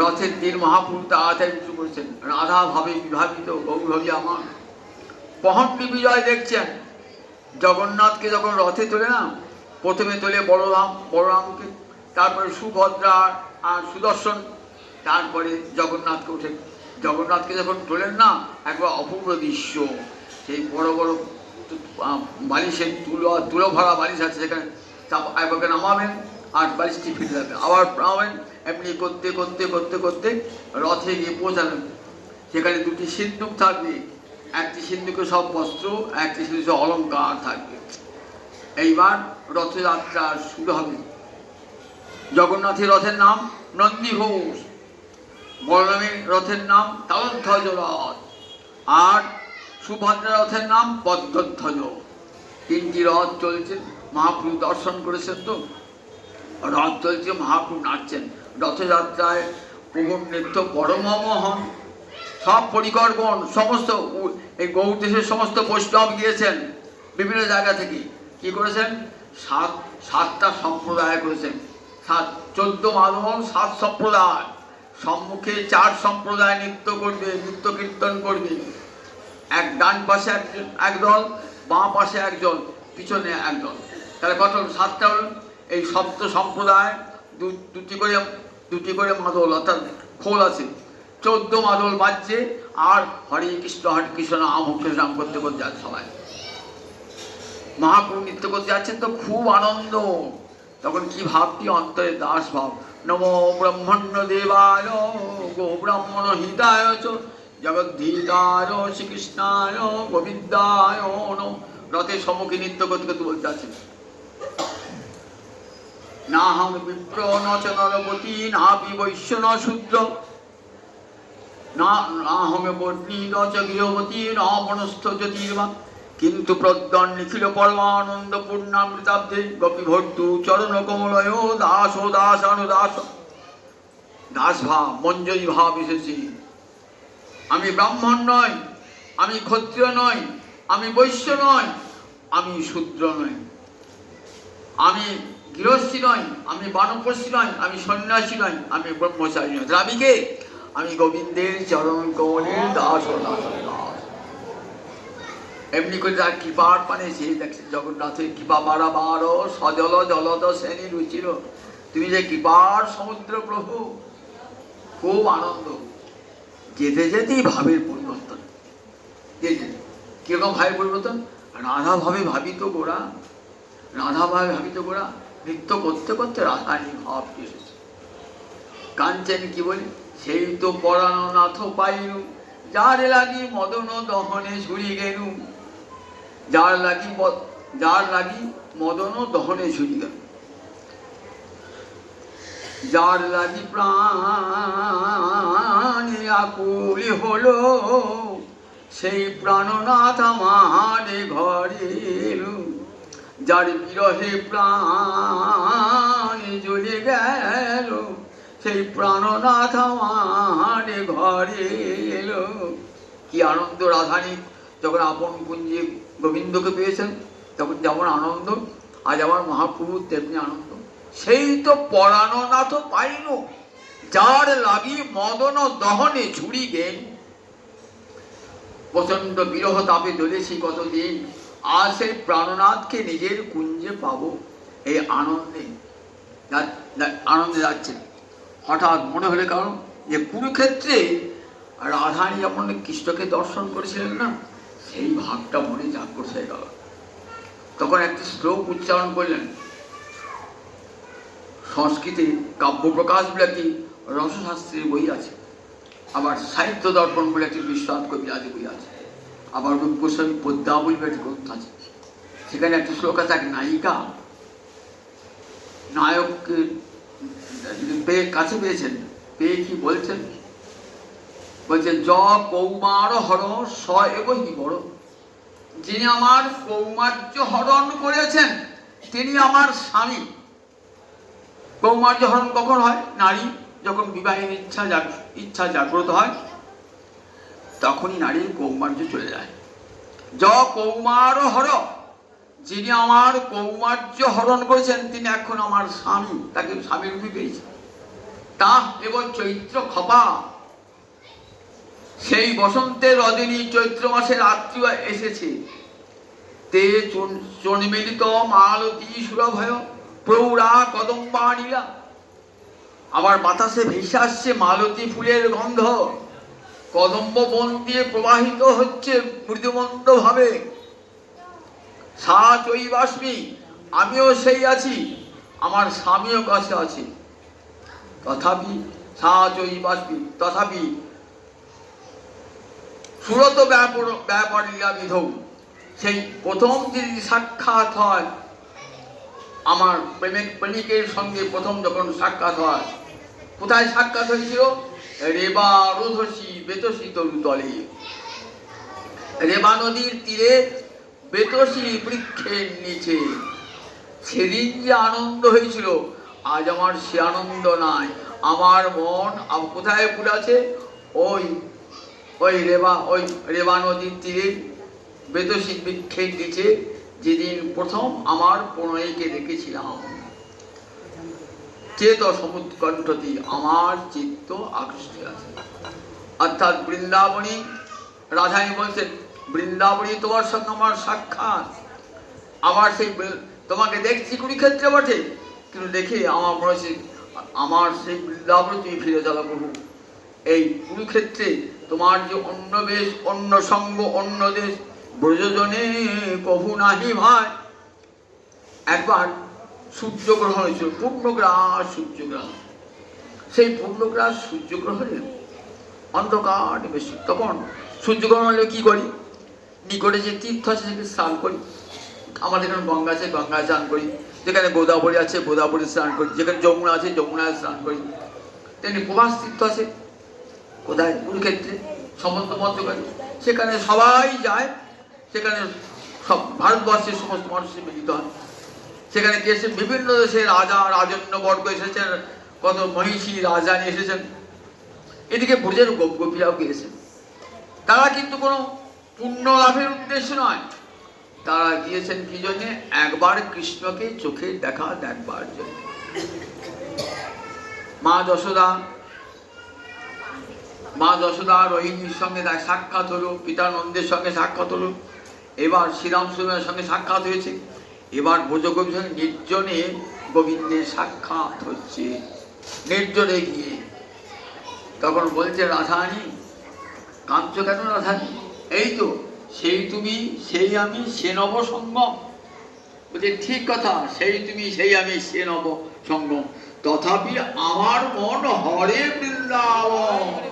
রথের দিন মহাপ্রভু তাড়াতাড়ি শুরু করেছেন, রাধা ভাবে বিভাবিত গৌরী আমার। পহন্ডি বিজয় দেখছেন, জগন্নাথকে যখন রথে তোলে না, প্রথমে তোলে বলরামকে, তারপরে সুভদ্রা আর সুদর্শন, তারপরে জগন্নাথকে ওঠে। জগন্নাথকে যখন তোলেন না, একবার অপূর্ব দৃশ্য, সেই বড় বড় বালিশের তুলো ভরা বালিশ আছে, সেখানে একবার নামাবেন আর বালিশটি ফিরে যাবে, আবার নামাবেন, এমনি করতে করতে করতে করতে রথে গিয়ে পৌঁছাবেন। সেখানে 2টি সিন্ধুক থাকবে, একটি সিন্ধুকে সব বস্ত্র, একটি সিন্ধুকে অলঙ্কার থাকবে। এইবার রথযাত্রা শুরু হবে। জগন্নাথের রথের নাম নন্দীঘোষ, বলরামের রথের নাম তালধ্বজ রথ, আর সুভদ্রা রথের নাম পদ্মধ্বজ। 3টি রথ চলছে, মহাপ্রভু দর্শন করেছেন তো, রথ চলছে, মহাপ্রভু নাচছেন। রথযাত্রায় প্রভুর নৃত্য পরমমোহন, সব পরিকরগণ, সমস্ত এই গৌড় দেশের সমস্ত বৈষ্ণব গিয়েছেন বিভিন্ন জায়গা থেকে। কি করেছেন? 7টা সম্প্রদায় করেছেন, 14 মাদল, 7 সম্প্রদায়। সম্মুখে 4 সম্প্রদায় নৃত্য করবে, নৃত্য কীর্তন করবে। ডান পাশে একদল, বাঁ পাশে একজন, পিছনে একদল, তাহলে কত? 7টা হল। এই 7 সম্প্রদায় 2টি করে মাদল, অর্থাৎ খোল আছে, 14 মাদল বাজছে, আর হরে কৃষ্ণ নাম কৃষ্ণ নাম করতে করতে যাচ্ছে সবাই। মহাপ্রভু নৃত্য করতে যাচ্ছেন তো খুব আনন্দ। তখন কি ভাবটি? অন্তরে দাস ভাব। নমো ব্রহ্মণ্য দেবায় গো ব্রাহ্মণ হিতায় চ জগদ্ধিতায় শ্রীকৃষ্ণায় গোবিন্দায় নমঃ। রথের সম্মুখে নৃত্য করতে করতে বলতে আছেন, না হম বিপ্র ন চ নরপতি না পি বৈশ্য ন শূদ্র না হমে বর্ণী ন চ গৃহবতী ন মনস্থ জ্যোতির্বা কিন্তু প্রদ্যন নিখিল পরমানন্দ পূর্ণামৃতাব্দে গোপী ভর্তু চরণ কমলয় দাস দাসানুদাস। দাস ভাব, মঞ্জরি ভাব এসেছি। আমি ব্রাহ্মণ নয়, আমি ক্ষত্রিয় নয়, আমি বৈশ্য নয়, আমি শূদ্র নয়, আমি গৃহস্থী নয়, আমি বানপ্রস্থী নয়, আমি সন্ন্যাসী নয়, আমি ব্রহ্মচারী নয়। আমি কে? আমি গোবিন্দের চরণ কমলের দাস ও দাস ও দাস। এমনি করে তার কৃপার পানে সে দেখছে জগন্নাথের কৃপা বারাবার সজল জলদ শ্রেণী রুচির, তুমি যে কৃপার সমুদ্র প্রভু। খুব আনন্দ। যেতে যেতেই ভাবের পরিবর্তন। কিরকম ভাবের পরিবর্তন? রাধা ভাবে ভাবিত গোড়া, রাধা ভাবে ভাবিত গোড়া নৃত্য করতে করতে রাধারী ভাব এসেছে। কাঞ্চন কি বলি? সেই তো পরানো নাথ পাইনু, যার লাগি মদন দহনে ঝুরি গেনু, যার লাগি মদন দহনে ঝুরি গেল, যার লাগি প্রাণে আকুলি হলো, সেই প্রাণনাথ আমার ঘরে এলো। যার বিরহে প্রাণ জ্বলে গেল, সেই প্রাণনাথ আমার ঘরে এলো। কি আনন্দ রাধানী যখন আপন কুঞ্জে গোবিন্দকে পেয়েছেন, তখন যেমন আনন্দ, আজ আমার মহাপ্রভু তেমনি আনন্দ। সেই তো পরাণনাথ পাইনু, যার লাগি মদন দহনে ঝুরি গেন। প্রচন্ড বিরহ তাপে জ্বলেছি কতদিন, আজ সেই প্রাণনাথকে নিজের কুঞ্জে পাবো। এই আনন্দে আনন্দে যাচ্ছেন। হঠাৎ মনে হলে কারণ যে কুরুক্ষেত্রে রাধারী যেমন কৃষ্ণকে দর্শন করেছিলেন না, সেই ভাবটা মনে জাগ্রত হয়ে গেল। তখন একটি শ্লোক উচ্চারণ করলেন। সংস্কৃতে কাব্যপ্রকাশ বলে একটি রসশাস্ত্রের বই আছে, আবার সাহিত্য দর্পণ বলে একটি বিশ্বনাথ কবিরাজের বই আছে, আবার রূপগোস্বামী পদ্মাবলী বলে একটি গ্রন্থ আছে। সেখানে একটি শ্লোক আছে, এক নায়িকা নায়ককে কাছে পেয়েছেন, পেয়ে কি বলছেন? বলছেন, য কৌমার হর স এব হি বড়। যিনি আমার কৌমার্য হরণ করেছেন তিনি আমার স্বামী। কৌমার্য হরণ কখন হয়? নারী যখন বিবাহের ইচ্ছা জাগ্রত হয়, তখনই নারীর কৌমার্য চলে যায়। য কৌমার হর, যিনি আমার কৌমার্য হরণ করেছেন তিনি এখন আমার স্বামী, তাকে স্বামী রূপে পেয়েছে। তা এবং চৈত্র খপা, সেই বসন্তের রজনী চৈত্র মাসের রাত্রি এসেছে। তে চন্মিলিত মালতী সুরভয় প্রৌঢ়া কদম্বানীলা। আমার বাতাসে ভেসে আসছে মালতী ফুলের গন্ধ, কদম্ব বন দিয়ে প্রবাহিত হচ্ছে মৃদুমন্দ ভাবে। সা চৈবাস্মি, আমিও সেই আছি, আমার স্বামীও কাছে আছে। তথাপি সা চৈবাস্মি তথাপি সুরত ব্যাপারিয়া বিধৌ। সেই প্রথম যদি সাক্ষাৎ হয়, আমার প্রেমিকের সঙ্গে প্রথম যখন সাক্ষাৎ হয়, কোথায় সাক্ষাৎ হয়েছিল? রেবা রোধসী বেতসী তরুতলে, রেবা নদীর তীরে বেতসী বৃক্ষের নিচে। সেদিন যে আনন্দ হয়েছিল, আজ আমার সে আনন্দ নাই। আমার মন কোথায় পড়ে আছে? ওই রেবা নদীর তীরে বেতসী বৃক্ষের নিচে, যেদিন প্রথম আমার প্রণয়কে দেখেছিলাম। চেত সমুৎকণ্ঠতি, আমার চিত্ত আকৃষ্ট আছে। অর্থাৎ বৃন্দাবনী, রাধাই বলছেন, বৃন্দাবনী তোমার সঙ্গে আমার সাক্ষাৎ। আবার সেই তোমাকে দেখছি কুরুক্ষেত্রে বটে, কিন্তু দেখে আমার মনে হচ্ছে আমার সেই বৃন্দাবনে তুমি ফিরে যাবে প্রভু। এই কুরুক্ষেত্রে তোমার যে অন্য বেশ, অন্য সঙ্গ, অন্য দেশ, ব্রজজনে কভু নাহি ভাই। একবার সূর্যগ্রহণ হয়েছিল, পূর্ণগ্রাস সূর্যগ্রহণ। সেই পূর্ণগ্রাস সূর্যগ্রহণে অন্ধকার বেশি। তখন সূর্যগ্রহণ হলে কি করি? নিকটে যে তীর্থ আছে সেখানে স্নান করি। আমাদের এখানে গঙ্গা আছে, গঙ্গায় স্নান করি। যেখানে গোদাবরী আছে, গোদাবরী স্নান করি। যেখানে যমুনা আছে, যমুনায় স্নান করি। তেমনি প্রভাস তীর্থ আছে কোথায়? কুরুক্ষেত্রে, সমস্ত মধ্যকারী। সেখানে সবাই যায়, সেখানে সব ভারতবর্ষের সমস্ত মানুষের মিলিত হয়। সেখানে গিয়েছে বিভিন্ন দেশের রাজা রাজন্যবর্গ এসেছেন, কত মহিষী রাজধানী এসেছেন। এদিকে ব্রজের গোপীরাও গিয়েছেন। তারা কিন্তু কোনো পুণ্য লাভের উদ্দেশ্য নয়, তারা গিয়েছেন কি জন্যে? একবার কৃষ্ণকে চোখে দেখবার জন্য। মা যশোদা মা যশোদা রোহিণীর সঙ্গে সাক্ষাৎ হলো, পিতা নন্দের সঙ্গে সাক্ষাৎ হলো, এবার শ্রীরাম সুমের সঙ্গে সাক্ষাৎ হয়েছে, এবার ব্রজগোপীর সঙ্গে নির্জনে গোবিন্দের সাক্ষাৎ হচ্ছে, নির্জনে গিয়ে। তখন বলছে রাধারানী, কাঁদছো কেন রাধারানী? এই তো সেই তুমি সেই আমি সে নব সঙ্গম। বলছে ঠিক কথা, সেই তুমি সেই আমি সে নব সঙ্গম, তথাপি আমার মন হরে বৃন্দাবন।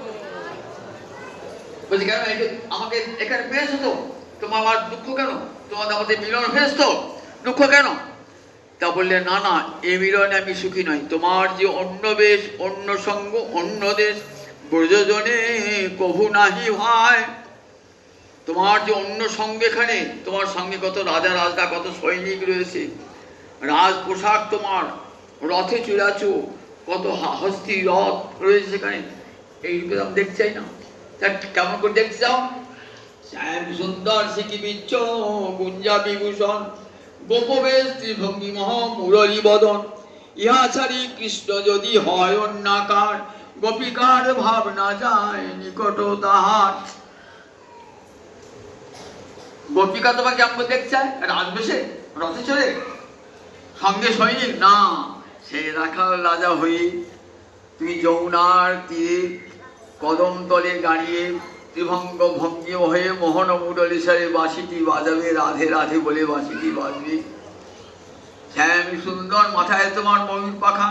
বলছি কেন আমাকে এখানে পেয়েছো তো, তোমার আমার দুঃখ কেন? তোমাদের আমাদের মিলন হয়েছে তো, দুঃখ কেন? তা বললে না না, এ মিলনে আমি সুখী নই। তোমার যে অন্য বেশ, অন্য সঙ্গ, অন্য দেশ, ব্রজজনে কভু নাহি হয়। তোমার যে অন্য সঙ্গে, এখানে তোমার সঙ্গে কত রাজা রাজা, কত সৈনিক রয়েছে, রাজ পোশাক তোমার, রথে চূড়াচু, কত হস্তি রথ রয়েছে সেখানে, এই রূপে আমি দেখতে চাই না। কেমন করে দেখতে চাও? শ্যাম সুন্দর সিকি বিচ্ছ গুঞ্জা বিভূষণ, গোপবেশ ত্রিভঙ্গি মহ মুরলী বদন, ইহা ছাড়ি কৃষ্ণ যদি হয় অন্যাকার, গোপিকার ভাব না যায় নিকট তাহার। গোপিকা তোমাকে কেমন দেখতে চায়? রাজবেশে, রথে চড়ে, সঙ্গে সৈনিক না, সে রাখাল রাজা হয়ে তুমি যমুনার তীরে কদম তলে দাঁড়িয়ে ত্রিভঙ্গ ভঙ্গি হয়ে মোহন মুরলীশ্বরে বাঁশিটি বাজাবে, রাধে রাধে বলে বাঁশিটি বাজবে। শ্যাম সুন্দর, মাথায় তোমার ময়ূর পাখা,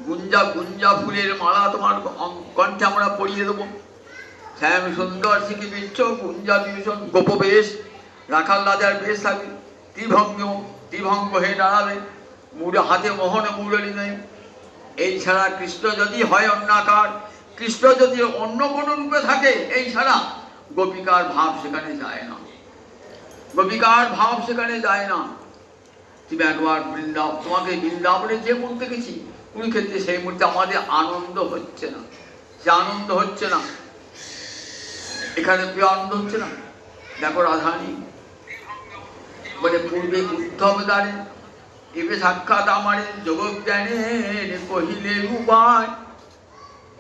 গুঞ্জা গুঞ্জা ফুলের মালা তোমার কণ্ঠে আমরা পরিয়ে দেবো। শ্যাম সুন্দর সিকি বিচ্ছ গুঞ্জা বিভূষণ, গোপবেশ, রাখাল রাজার বেশ থাকবে, ত্রিভঙ্গ হয়ে দাঁড়াবে, হাতে মোহন মুরলী নেই। এই ছাড়া কৃষ্ণ যদি হয় অন্যাকার, কৃষ্ণ যদি অন্য কোনো রূপে থাকে, এই ছাড়া গোপিকার ভাব সেখানে যায় না, গোপিকার ভাব সেখানে যায় না। তুমি একবার তোমাকে বৃন্দাবনে যে মুহূর্তে গেছি, কুরুক্ষেত্রে, সেই মুহূর্তে আমাদের আনন্দ হচ্ছে না, সে আনন্দ হচ্ছে না, এখানে প্রিয় আনন্দ হচ্ছে না। দেখো রাধারানী বলে, পূর্বে উদ্ধব দ্বারে এবে সাক্ষাৎ আমারে, যোগজ্ঞানের কহিলে উপায়,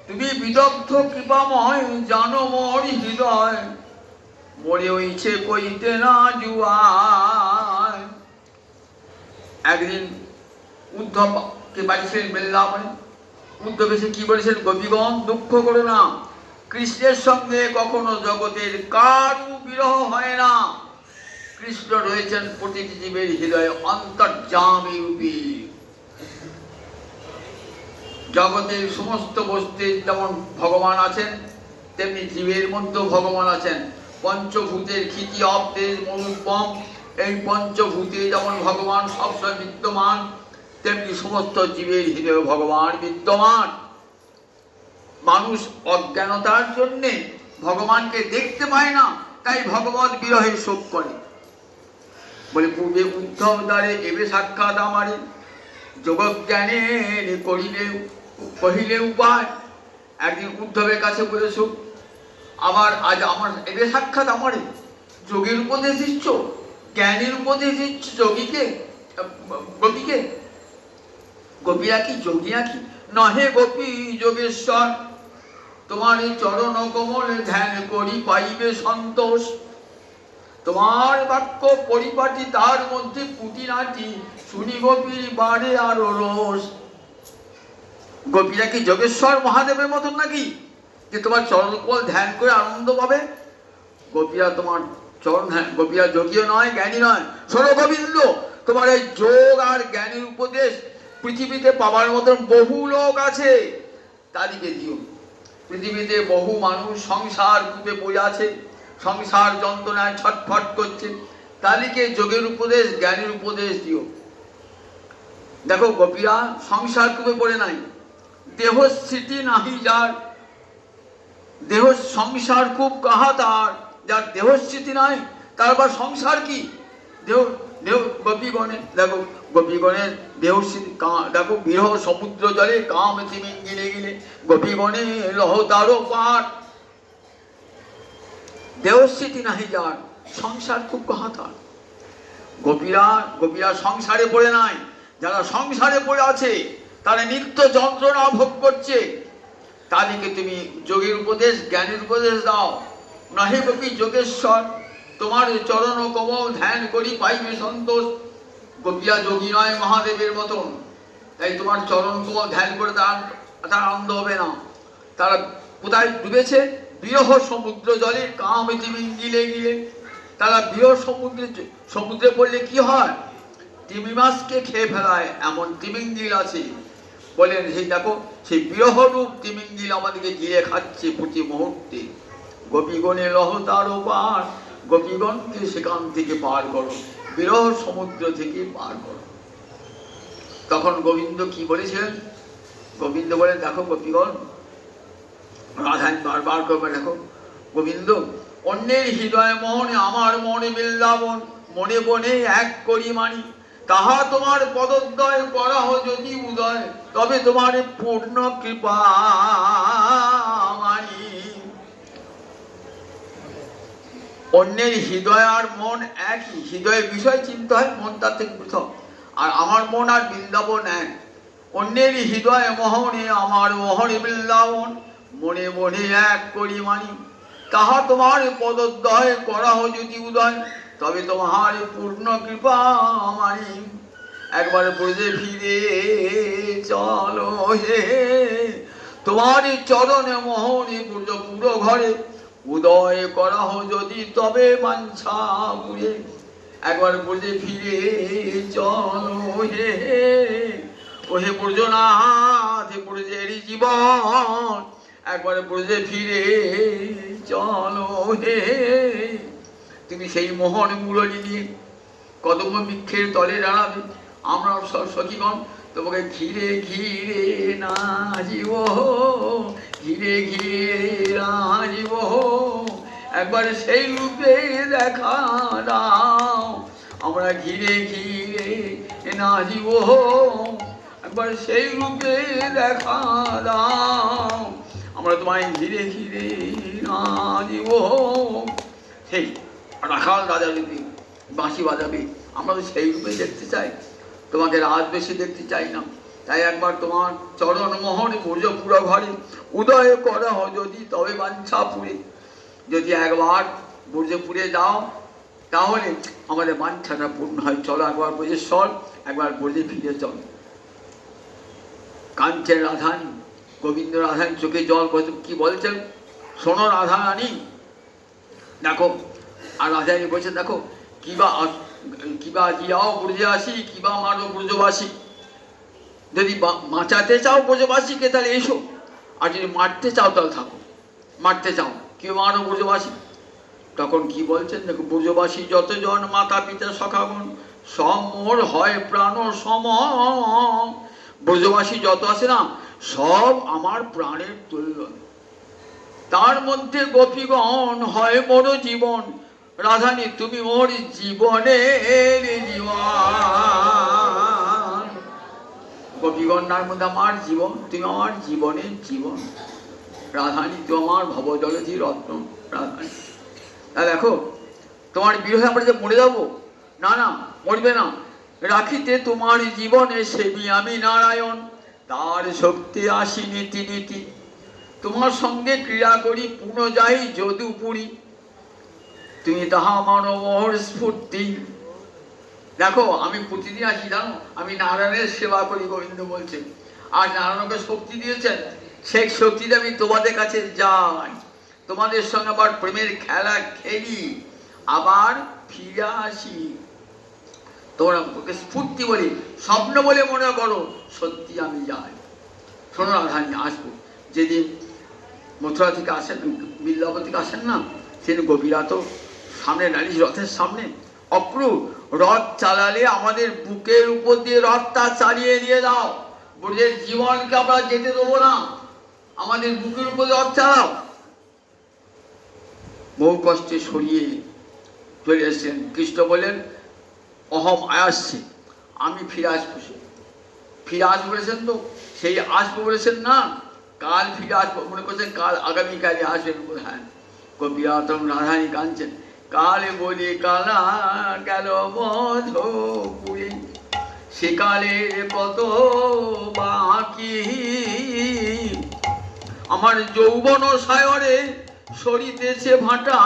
তুমি বিদগ্ধ কৃপাময় জানো মোর হৃদয়, মরে হইছে কইতে না জুয়ায়। একদিন উদ্ধবকে পাঠিয়েছিলেন বৃন্দাবনে, উদ্ধব এসে কি বলেছেন? গোপীগণ দুঃখ করো না, কৃষ্ণের সঙ্গে কখনো জগতের কারু বিরহ হয় না। কৃষ্ণ রয়েছেন প্রতিটি জীবের হৃদয়ে অন্তর্যামী রূপী। জগতের সমস্ত বস্তুতে যেমন ভগবান আছেন, তেমনি জীবের মধ্যেও ভগবান আছেন। পঞ্চভূতের ক্ষিতি অব্দের মনুপম, এই পঞ্চভূতে যেমন ভগবান সবসময় বিদ্যমান, তেমনি সমস্ত জীবের হৃদয়ে ভগবান বিদ্যমান। মানুষ অজ্ঞানতার জন্যে ভগবানকে দেখতে পায় না, তাই ভগবত বিরহে শোক করে। বলে, পূর্বে উদ্ধব দ্বারে এবে সাক্ষাৎ আমারে, যোগজ্ঞানের কহিলে উপায়। একদিন উদ্ধবের কাছে বলেছ, আবার আজ আমার এবে সাক্ষাৎ আমারে, যোগের উপদেশ দিচ্ছ, জ্ঞানের উপদেশ দিচ্ছ যোগীকে, গোপীকে। গোপীরা কি যোগী নাকি? নহে গোপী যোগেশ্বর, তোমার এই চরণ কমলে ধ্যান করি পাইবে সন্তোষ। তোমার বাক্য পরিপাটি, তার মধ্যে পুটিনাটি, শুনি গোপীর বাড়ে আরো রোষ। গোপীরা কি যোগেশ্বর মহাদেবের মতন নাকি, যে তোমার চরণকমল ধ্যান করে আনন্দ পাবে? গোপীরা তোমার চরণ ধ্যান, গোপীরা যোগীও নয়, জ্ঞানী নয়। শোনো গোবিন্দ, তোমার এই যোগ আর জ্ঞানের উপদেশ পৃথিবীতে পাবার মতন বহু লোক আছে, তাদেরকে দিও। পৃথিবীতে বহু মানুষ সংসার কূপে পড়ে আছে, সংসার যন্ত্রণায় ছটফট করছে, তাদেরকে যোগের উপদেশ, জ্ঞানের উপদেশ দিও। দেখো গোপীরা সংসার কূপে পড়ে নাই, দেহস্থিতি নাহি যার, দেহ সংসার খুব কাহা তার, যার দেহস্থিতি নাই তার আবার সংসার কি? দেহ দেহ গোপীগণের, দেখো গোপীগণের দেহস্থিতি, দেখো বিরহ সমুদ্র জলে কাম তিমিং গিলে গিলে, গোপীগণে লহ তারও পার। দেহস্থিতি নাহি যার, সংসার খুব কাহা তার। গোপীরা সংসারে পড়ে নাই, যারা সংসারে পড়ে আছে তারা নিত্য যন্ত্রণা ভোগ করছে। তাদেরকে তুমি যোগের উপদেশ, জ্ঞানের উপদেশ দাও। নহে কপি যোগেশ্বর, তোমার চরণ কমল ধ্যান করি পাইবে সন্তোষ। গোপিয়া যোগী নয় মহাদেবের মতন, তাই তোমার চরণ কমল ধ্যান করে তার আনন্দ হবে না। তারা কোথায় ডুবেছে? বিরহ সমুদ্র জলে কাম তিমিঙ্গিলে গিলে। তারা বিরহ সমুদ্রে পড়লে কি হয়? তিমি মাছকে খেয়ে ফেলায় এমন তিমিঙ্গিল আছে। বলেন সেই দেখো, সেই বিরহরূপ তিমিঙ্গিল আমাদেরকে গিলে খাচ্ছে প্রতি মুহূর্তে। গোপীগণে লহ তার পার, গোপীগণকে সেখান থেকে পার করো, বিরহ সমুদ্র থেকে পার করো। তখন গোবিন্দ কি বলেছিলেন? গোবিন্দ বলে, দেখো গোপীগণ, রাধান বারবার করবে, দেখো গোবিন্দ, অন্যের হৃদয় মনে আমার মনে বৃন্দাবন, মনে বনে এক করি মানি। তাহা তোমার পদোদয় করাহ যদি উদয়, তবে তোমার পূর্ণ কৃপা মানি। অন্যের হৃদয় আর মন একই, হৃদয়ের বিষয় চিন্তা হয়, মন তার থেকে পৃথক। আর আমার মন আর বৃন্দাবন এক। অন্যের হৃদয় মোহনে আমার মোহনে বৃন্দাবন, মনে মনে এক করি মানি। তাহা তোমার পদোদয় করাহ যদি উদয়, তবে তোমার পূর্ণ কৃপা মানি। একবার ব্রজে ফিরে চলো হে, তোমার চরণে মোহনে ব্রজ পুরো ঘরে, উদয় করাহ যদি তবে বাঞ্ছা পুরে। একবার ব্রজে ফিরে চলো হে, ওহে ব্রজনাথ ব্রজের জীবন, একবার ব্রজে ফিরে চলো হে। তুমি সেই মোহন মুরলী নিয়ে কদম্ব বৃক্ষের তলে দাঁড়াবে। আমরা সখীগণ তোমাকে ঘিরে ঘিরে নাচিব, ঘিরে ঘিরে নাচিব। একবার সেই রূপে দেখা দাও, আমরা ঘিরে ঘিরে নাচিব। একবার সেই রূপে দেখা দাও, আমরা তোমায় ঘিরে ঘিরে নাচিব। সেই রাখাল রাজা যদি বাঁশি বাজাবে, আমরা তো সেই রূপে দেখতে চাই, তোমাকে রাজবেশে দেখতে চাই না। তাই একবার তোমার চরণ মোহনে ব্রজ পুরো ঘরে, উদয় করা যদি তবে বাঞ্ছা পুরে। যদি একবার ব্রজপুরে যাও, তাহলে আমাদের বাঞ্ছাটা পূর্ণ হয়। চলো একবার ব্রজেশ্বর, একবার ব্রজে ফিরে চল। কাঞ্চের রাধানী, গোবিন্দ রাধানী চোখে জল কি বলছেন? শোনো রাধারানী, দেখো। আর রাধারানী বলছে, দেখো কিবা জিয়াও ব্রজে আসি, কিবা মারো ব্রজবাসী। যদি বাঁচাতে চাও ব্রজবাসীকে তাহলে এসো, আর যদি মারতে চাও তাহলে থাকো। মারতে চাও কি মারো ব্রজবাসী। তখন কি বলছেন দেখো, ব্রজবাসী যতজন মাতা পিতা সখাগণ, সমর হয় প্রাণ সম। ব্রজবাসী যত আছে না, সব আমার প্রাণের তুল্য। তার মধ্যে গোপীগণ হয় মোর জীবন, রাধানী তুমি মোর জীবনের জীবন। গোপীগণার মধ্যে আমার জীবন, তুমি আমার জীবনের জীবন। রাধানী তুমি আমার ভবজলধি রত্ন। রাধানী, দেখো তোমার বিরহে আমরা যে মরে যাবো, না না মরবে না। রাখিতে তোমার জীবনে সেবি আমি নারায়ণ, তার শক্তি আসি নীতি নীতি। তোমার সঙ্গে ক্রীড়া করি পুনঃ যাই যদুপুরী, তুমি তাহা মানবর স্ফূর্তি। দেখো আমি প্রতিদিন আসি, জানো আমি নারায়ণের সেবা করি, গোবিন্দ বলছেন। আর নারায়ণকে শক্তি দিয়েছেন, সেই শক্তিতে আমি তোমাদের কাছে যাই, তোমাদের সঙ্গে আবার প্রেমের খেলা খেলি, আবার ফিরে আসি। তোমরা স্ফূর্তি বলে, স্বপ্ন বলে মনে করো, সত্যি আমি যাই। শোনো রাধানী, আসবো যেদিন মথুরা থেকে আসেন, বৃন্দাবন থেকে আসেন না, সেদিন গোপীরা তো সামনে দাঁড়িয়ে, রথের সামনে অক্রূর রথ চালালে আমাদের বুকের উপর দিয়ে রথটা চালিয়ে নিয়ে দাও। ব্রজের জীবনকে আমরা যেতে দেবো না, আমাদের বুকের উপর রথ চালাও। বহু কষ্টে সরিয়ে চলে এসেছেন। কৃষ্ণ বলেন, অহম আসছে, আমি ফিরে আসবো। ফিরে আসবো বলেছেন তো, সেই আসবো বলেছেন না, কাল ফিরে আসবো মনে করছেন, কাল আগামীকালে আসবেন। হ্যাঁ, কবিরা তখন রাধানী কাঁদছেন, কালে বলি কালা গেল মধুপুরে, সেকালের কত বাকি। আমার যৌবন সায়রে সরিতেছে ভাটা,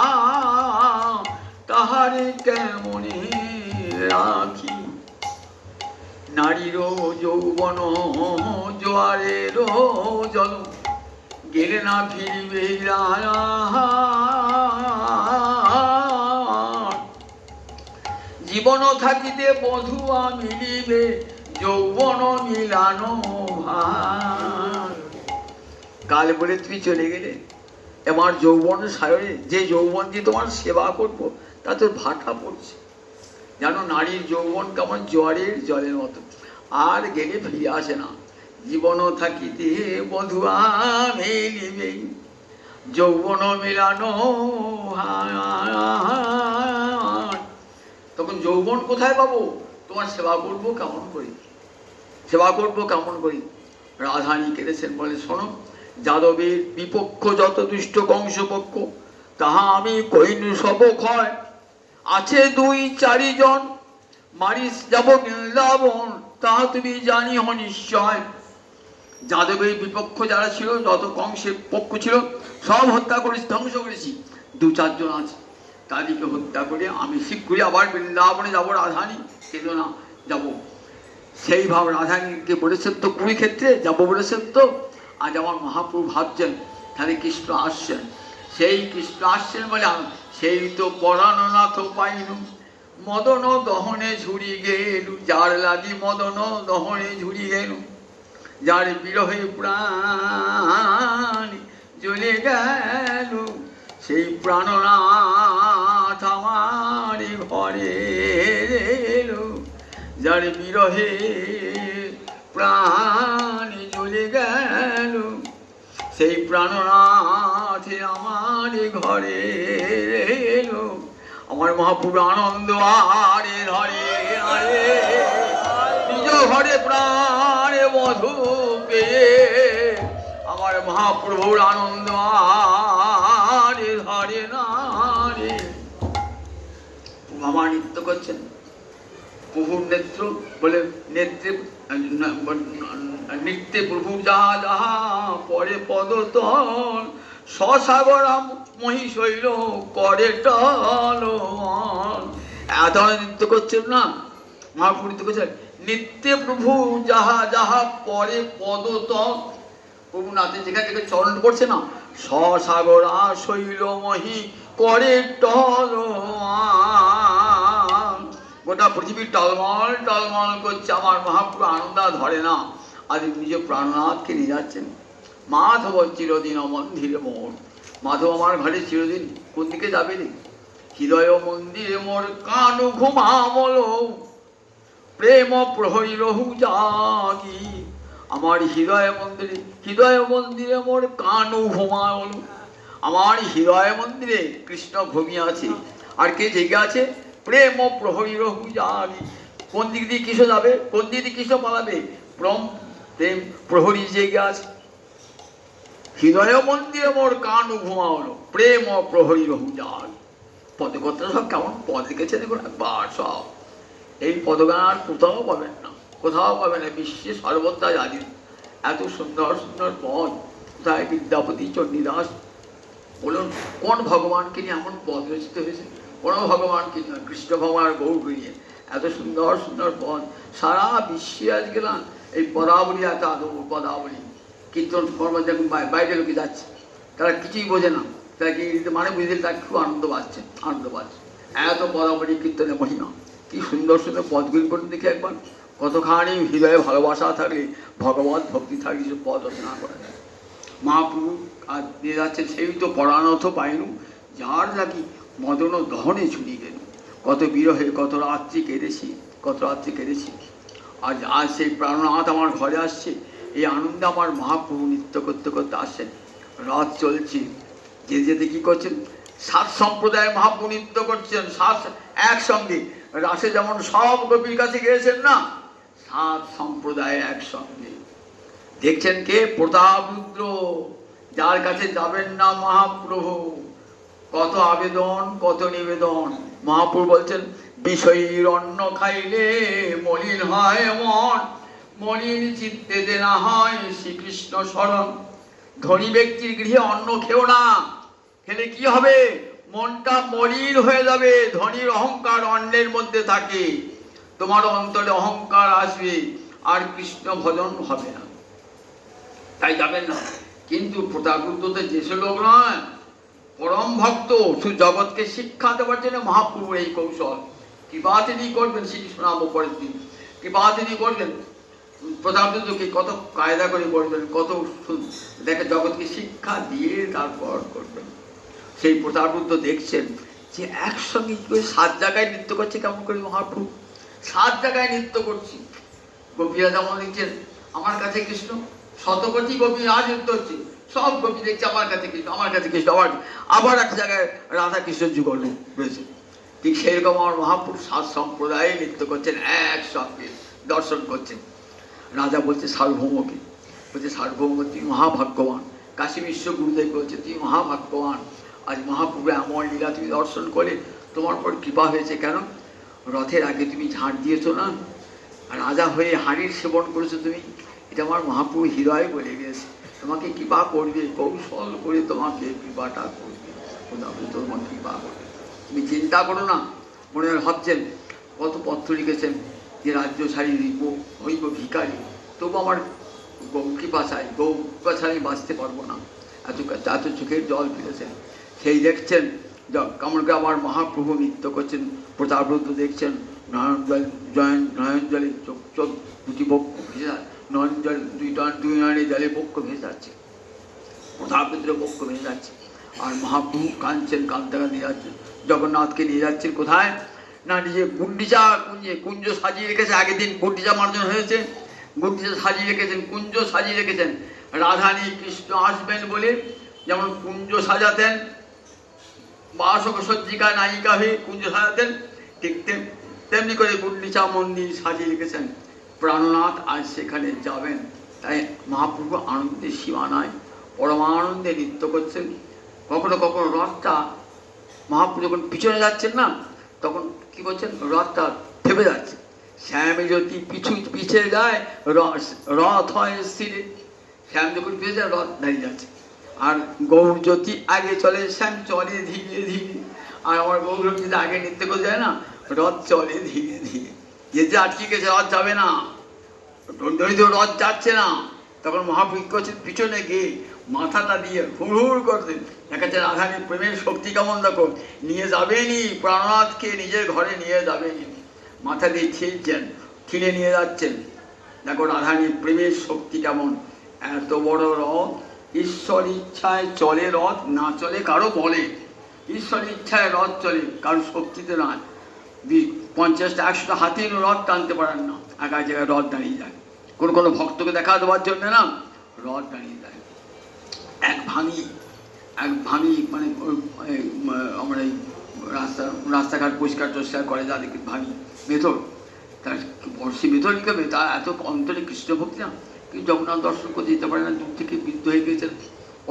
তাহারে কেমনে রাখি। নারীর যৌবন জোয়ারের জল, গেলে না ফিরিবে জীবন থাকিতে বধুয়া মিলিবে, যৌবন মিলানো ভার। কাল বলে তুমি চলে গেলে, আমার যৌবন সায়রে, যে যৌবন দিয়ে তোমার সেবা করবো তা তোর ভাটা পড়ছে। জানো নারীর যৌবন কেমন জোয়ারের জলের মতো, আর গেলে ফিরে আসে না। জীবন থাকিতে বধুয়া মিলিবে, যৌবন মিলানো ভার। তখন যৌবন কোথায় পাবো? তোমার সেবা করবো কেমন করি, সেবা করবো কেমন করি? রাধানী কেঁদেছেন, বলে শোনো, যাদবের বিপক্ষ যত দুষ্ট কংসপক্ষ, তাহা আমি কইনি সব ক্ষয়। আছে 2-4 জন, মারিস যাব বৃন্দাবন, তাহা তুমি জানিও নিশ্চয়। যাদবের বিপক্ষ যারা ছিল, যত কংসের পক্ষ ছিল, সব হত্যা করেছি, ধ্বংস করেছি। 2-4 জন আছে, তাদেরকে হত্যা করে আমি শীঘ্রই আবার বৃন্দাবনে যাবো। রাধানী কেঁদো না, যাবো। সেই ভাব রাধানীকে বলেছেন তো, কুরুক্ষেত্রে যাবো বলেছেন তো। আজ আমার মহাপ্রভু ভাবছেন তাহলে কৃষ্ণ আসছেন, সেই কৃষ্ণ আসছেন বলে সেই তো পরাণনাথ পাইনু, মদন দহনে ঝুরি গেলু। যার লাগি মদন দহনে ঝুরি গেলু, যার বিরহে প্রাণ জ্বলে গেল, সেই প্রাণনাথ আমার ঘরে এলো। যার বিরহে প্রাণ জ্বলে গেল, সেই প্রাণনাথে আমার ঘরে এলো। আমার মহাপ্রভু আনন্দ আরে ধরে আরে, নিজ ঘরে প্রাণে মধু পেয়ে, আমার মহাপ্রভুর আনন্দ আরে ধরে না রে। আমার নৃত্য করছেন, প্রভুর নেত্র বলে নেত্রে নৃত্যে প্রভু যাহা যাহা পরে পদতল, সসাগরাম মহিষৈল করে টল। এত নৃত্য করছেন না, মহাপ্রভু নৃত্য করছেন, নিত্যে প্রভু যাহা যাহা পরে পদতল। প্রভু নাথের যেখানে যেখানে চরণ করছে না, সসাগরা শৈল মহি করে টল। গোটা পৃথিবী টলমল টলমল করছে, আমার মহাপ্রভু আনন্দা ধরে না। আজ নিজ প্রাণনাথকে নিয়ে যাচ্ছেন। মাধব চিরদিন মন্দিরে মোর, মাধব আমার ঘরে চিরদিন কোন দিকে যাবে রে? হৃদয় মন্দিরে মোর কানু ঘুমামল, প্রেম প্রহরী রহু জাগি। আমার হৃদয় মন্দিরে মোর কানু ঘুমামল। আমার হৃদয় মন্দিরে কৃষ্ণ ঘুমিয়ে আছে, আর কে জেগে আছে? প্রেম প্রহরী রহু জাগি। কোন দিক দিয়ে কৃষ্ণ যাবে, কোন দিক দিয়ে কৃষ্ণ পালাবে? প্রেম প্রহরী জেগে আছে। হৃদয় মন্দিরে মোর কানু ঘুমাওলো, প্রেম প্রহরী রহু জাগি। পদকর্তা সব কেমন পদ লিখেছে দেখুন একবার। সব এই পদগান আর কোথাও পাবেন না, কোথাও পাবেন না, বিশ্বে সর্বদা জানি। এত সুন্দর সুন্দর পদ কোথায়? বিদ্যাপতি চণ্ডীদাস বলুন, কোন ভগবানকে নিয়ে এমন পদ রচিত হয়েছে? কোনো ভগবানকে নয়, কৃষ্ণ ভগবান গৌরকে নিয়ে এত সুন্দর সুন্দর পদ। সারা বিশ্বে আজকে না এই পদাবলী, এত আদৌ পদাবলী কীর্তন কর্ম যখন বাইরে লোকে যাচ্ছে, তারা কিছুই বোঝে না, তারা কি মানে বুঝতে, তার খুব আনন্দ পাচ্ছে। এত পদাবলী কীর্তনের মহিমা, কি সুন্দর সুন্দর পদগুলি করুন দেখি একবার। কতখানি হৃদয়ে ভালোবাসা থাকলে, ভগবত ভক্তি থাকলে সে পদ রচনা করা যায়। মহাপ্রভু আর দিয়ে যাচ্ছেন, সেই তো পরাণথ পাইনু, যার লাগি মদন দহনে ছুটি গেল। কত বিরহে কত রাত্রি কেঁদেছি, আজ সেই প্রাণনাথ আমার ঘরে আসছে। এই আনন্দে আমার মহাপ্রভু নৃত্য করতে করতে আসছেন। রাত চলছে, যেতে যেতে কী করছেন? 7 সম্প্রদায়ের মহাপ্রভু নৃত্য করছেন, 7 একসঙ্গে। রাসে যেমন সব গোপীর কাছে গিয়েছেন না, 7 সম্প্রদায় একসঙ্গে। দেখছেন কে? প্রতাপ রুদ্র, যার কাছে যাবেন না মহাপ্রভু। কত আবেদন, কত নিবেদন। মহাপ্রভু বলছেন, বিষয়ীর অন্ন খাইলে মলিন হয় মন, মলিন চিত্তে দেনা হয় শ্রীকৃষ্ণ শরণ। ধনী ব্যক্তির গৃহে অন্ন খেও না, খেলে কি হবে? মনটা মলিন হয়ে যাবে। ধনীর অহংকার অন্নের মধ্যে থাকে, তোমার অন্তরে অহংকার আসবে, আর কৃষ্ণ ভজন হবে না, তাই যাবেন না। কিন্তু প্রতাপরুদ্ধ তো যেসব লোক নয়, পরম ভক্ত, শুধু জগৎকে শিক্ষা দেওয়ার জন্য মহাপ্রভু এই কৌশল। কৃপা তিনি করবেন, সেটি শোনাবো পরের দিন। কৃপা তিনি করবেন, প্রতাপরুদ্ধকে কত কায়দা করে করবেন, কত দেখে জগৎকে শিক্ষা দিয়ে তারপর করবেন। সেই প্রতাপরুদ্ধ দেখছেন যে একসঙ্গে 7 জায়গায় নৃত্য করছে, কেমন করে মহাপ্রভু 7 জায়গায় নৃত্য করছি। গোপীরা যেমন দেখছেন আমার কাছে কৃষ্ণ, শতকোটি গোপী আজ নৃত্য হচ্ছে, সব গোপী দেখছে আমার কাছে কৃষ্ণ, আমার কাছে কৃষ্ণ, আবার এক জায়গায় রাধা কৃষ্ণ যুগল রয়েছে। ঠিক সেইরকম আমার মহাপুরুষ 7 সম্প্রদায়ে নৃত্য করছেন, একসঙ্গে দর্শন করছেন। রাজা বলছে সার্বভৌমকে, বলছে সার্বভৌম তুই মহাভাগ্যবান। কাশী বিশ্ব গুরুদেব বলছে তুই মহাভাগ্যবান, আজ মহাপ্রভু এমন লীলা তুমি দর্শন করে, তোমার উপর কৃপা হয়েছে। কেন? রথের আগে তুমি ঝাঁট দিয়েছো না, রাজা হয়ে হাঁড়ির সেবন করেছো তুমি, এটা আমার মহাপ্রভু হৃদয় বলে গেছে। তোমাকে কৃপা করবে, কৌশল করে তোমাকে কৃপাটা করবে, তোমাকে কৃপা করবে। তুমি চিন্তা করো না। মনে ভাবছেন কত পত্র লিখেছেন যে রাজ্য ছাড়ি হইব ভিখারি, তবু আমার কৃপা চাই, কৃপা ছাড়াই বাঁচতে পারবো না, এত চোখের জল ফেলেছেন। সেই দেখছেন কেমন করে আমার মহাপ্রভু নৃত্য করছেন। প্রতাপরুদ্ধ দেখছেন নয়ন জলে চোখ দুটি বক্ষ ভেসে যাচ্ছে, নয়ন জল দুই নয়নে জলে বক্ষ ভেসে যাচ্ছে, প্রতাপরুদ্র বক্ষ ভেসে যাচ্ছে। আর মহাপ্রভু কাঁদছেন, কাঁদতে কাঁদতে যাচ্ছেন, জগন্নাথকে নিয়ে যাচ্ছেন কোথায় না, নিজে গুন্ডিচা কুঞ্জ সাজিয়ে রেখেছে। আগের দিন গুন্ডিচা মার্জন হয়েছে, গুন্ডিচা সাজিয়ে রেখেছেন, কুঞ্জ সাজিয়ে রেখেছেন। রাধানী কৃষ্ণ আসবেন বলে যেমন কুঞ্জ সাজাতেন, বাসক সজ্জিকা নায়িকা হয়ে কুঞ্জ সাজাতেন, ঠিক তেমনি করে গুন্ডিচা মন্দির সাজিয়ে রেখেছেন। প্রাণনাথ আজ সেখানে যাবেন, তাই মহাপ্রভু আনন্দের সীমা নাই, পরমানন্দে নৃত্য করছেন। কখনো কখনো রথটা মহাপ্রভু যখন পিছনে যাচ্ছেন না, তখন কি বলছেন, রথটা থেমে যাচ্ছে। শ্যামে যদি পিছিয়ে যায় রথ হয় স্থিরে, শ্যাম যখন পিছিয়ে যায় রথ দাঁড়িয়ে যাচ্ছে। আর গৌর জ্যোতি আগে চলে, শ্যাম চলে ধীরে ধীরে। আর আমার গৌর যদি আগে নৃত্য করে যায় না, রথ চলে ধীরে ধীরে। যে আটকে গেছে রথ যাবে না, রথ যাচ্ছে না, তখন মহাপ্রভু করছেন পিছনে গিয়ে মাথাটা দিয়ে হুড় করতেন। দেখাচ্ছে রাধারণীর প্রেমের শক্তি কেমন, দেখো নিয়ে যাবেনি, প্রাণনাথকে নিজের ঘরে নিয়ে যাবেনি, মাথা দিয়ে ঠেলছেন, ঠেলে নিয়ে যাচ্ছেন। দেখো রাধারণীর প্রেমের শক্তি কেমন। এত বড় রথ, ঈশ্বর ইচ্ছায় চলে রথ, না চলে কারো বলে। ঈশ্বর ইচ্ছায় রথ চলে, কারো শক্তিতে নয়। 50টা 100টা হাতির রথ টানতে পারেন না, একা জায়গায় রথ দাঁড়িয়ে যায়। কোনো ভক্তকে দেখা দেওয়ার জন্য না, রথ দাঁড়িয়ে যায়। এক ভাঙি মানে আমরা এই রাস্তাঘাট পরিষ্কার টরিষ্কার করে যাদেরকে ভাঙি মেথর, তার বর্ষি মেথর লিখবে, তার এত অন্তরে কৃষ্ণ ভক্তি না, কিন্তু জগন্নাথ দর্শন করতে যেতে পারে না, দূর থেকে বৃদ্ধ হয়ে গিয়েছেন,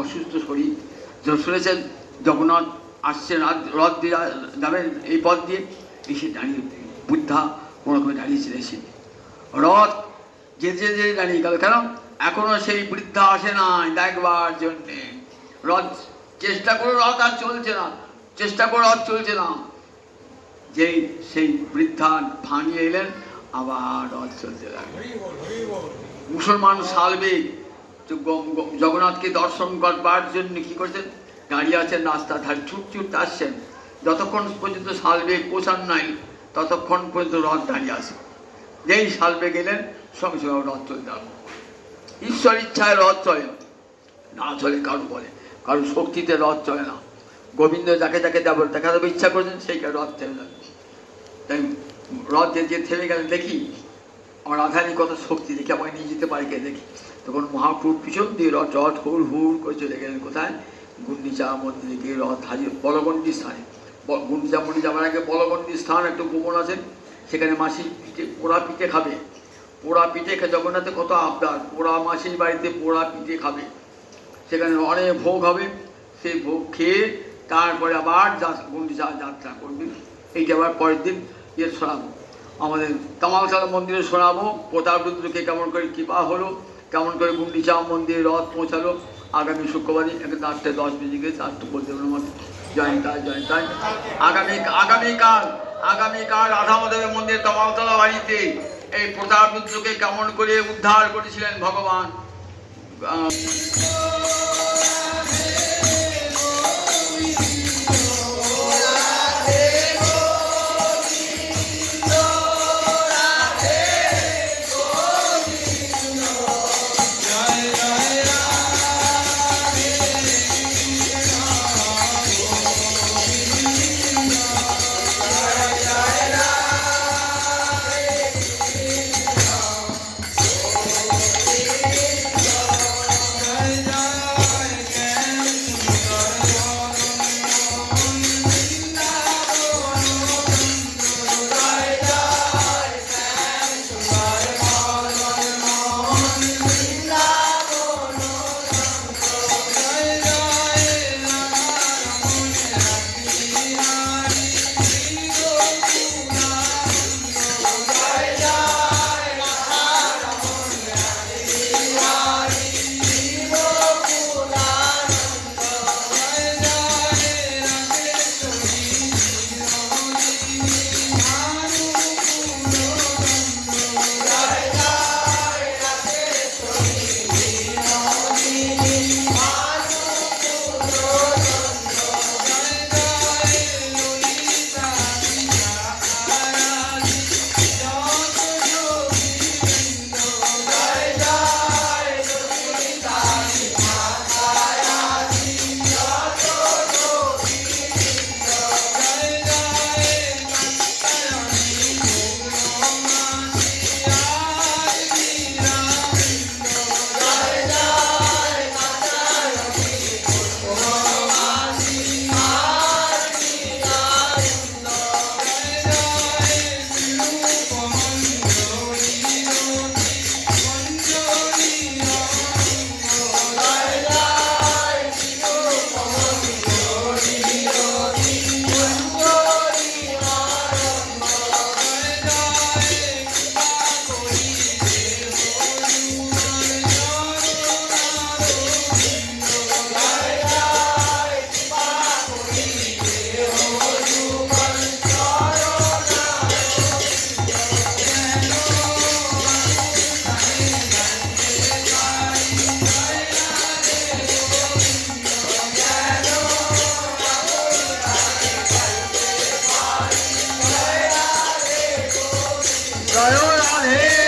অসুস্থ শরীর। শুনেছেন জগন্নাথ আসছেন, রথ দিয়ে যাবেন এই পথ দিয়ে, এসে দাঁড়িয়ে বুদ্ধা কোনো রকমে দাঁড়িয়েছিলেন। এসে রথ যেতে যেতে দাঁড়িয়ে গেল। কেন? এখনো সেই বৃদ্ধা আসে না দেখবার জন্যে। রথ চেষ্টা করে রথ আর চলছে না, চেষ্টা করে রথ চলছে না। যেই সেই বৃদ্ধা ভাঙিয়ে এলেন, আবার রথ চলতে লাগলো। মুসলমান সালবেগ জগন্নাথকে দর্শন করবার জন্য কি করছেন, দাঁড়িয়ে আছেন রাস্তার ধারে, ছুট আসছেন। যতক্ষণ পর্যন্ত সালবেগ পৌঁছান নাই, ততক্ষণ পর্যন্ত রথ দাঁড়িয়ে আসে। যেই সালবেগ গেলেন, সঙ্গে সঙ্গে রথ চলতে হবে। ঈশ্বর ইচ্ছায় রথ চলে, না চলে কারো বলে, কারো শক্তিতে রথ চলে না। গোবিন্দ যাকে যাকে দেখা দেবে ইচ্ছা করছেন, সেইটা রথ থেমে যাবে। তাই রথ যে থেমে গেলেন, দেখি আমার রাধারণী কত শক্তি, দেখি আমাকে নিয়ে যেতে পারে কে দেখি। তখন মহাপ্রভু পিছন দিয়ে রথ হুড় করে চলে গেলেন কোথায়, গুন্ডিচা মন্দিরে গিয়ে রথ হাজির বলগণ্ডী স্থানে। গুন্ডিচা মন্দির যাবার আগে বলগণ্ডী স্থান একটু গোপন আছেন, সেখানে মাসি পোড়া পিঠে খাবে। পোড়া পিঠে জগন্নাথে কত আবদার, পোড়া মাসির বাড়িতে পোড়া পিঠে খাবে, সেখানে অনেক ভোগ হবে। সেই ভোগ খেয়ে তারপরে আবার গুন্ডিচা যাত্রা করবে। এইটা আবার পরের দিন শোনাবো, আমাদের কামালতলা মন্দিরে শোনাবো প্রতাপরুদ্রকে কেমন করে কৃপা হলো, কেমন করে গুন্ডিচা মন্দিরে রথ পৌঁছালো, আগামী শুক্রবারই 4:10 চারটে বলতে হলো আমাকে জয়ন্তায় জয়ন্তায় আগামীকাল রাধা মাধবের মন্দির তমালতলা বাড়িতে এই প্রতাপ রুদ্রকে কেমন করে উদ্ধার করেছিলেন ভগবান। জয় রাধে।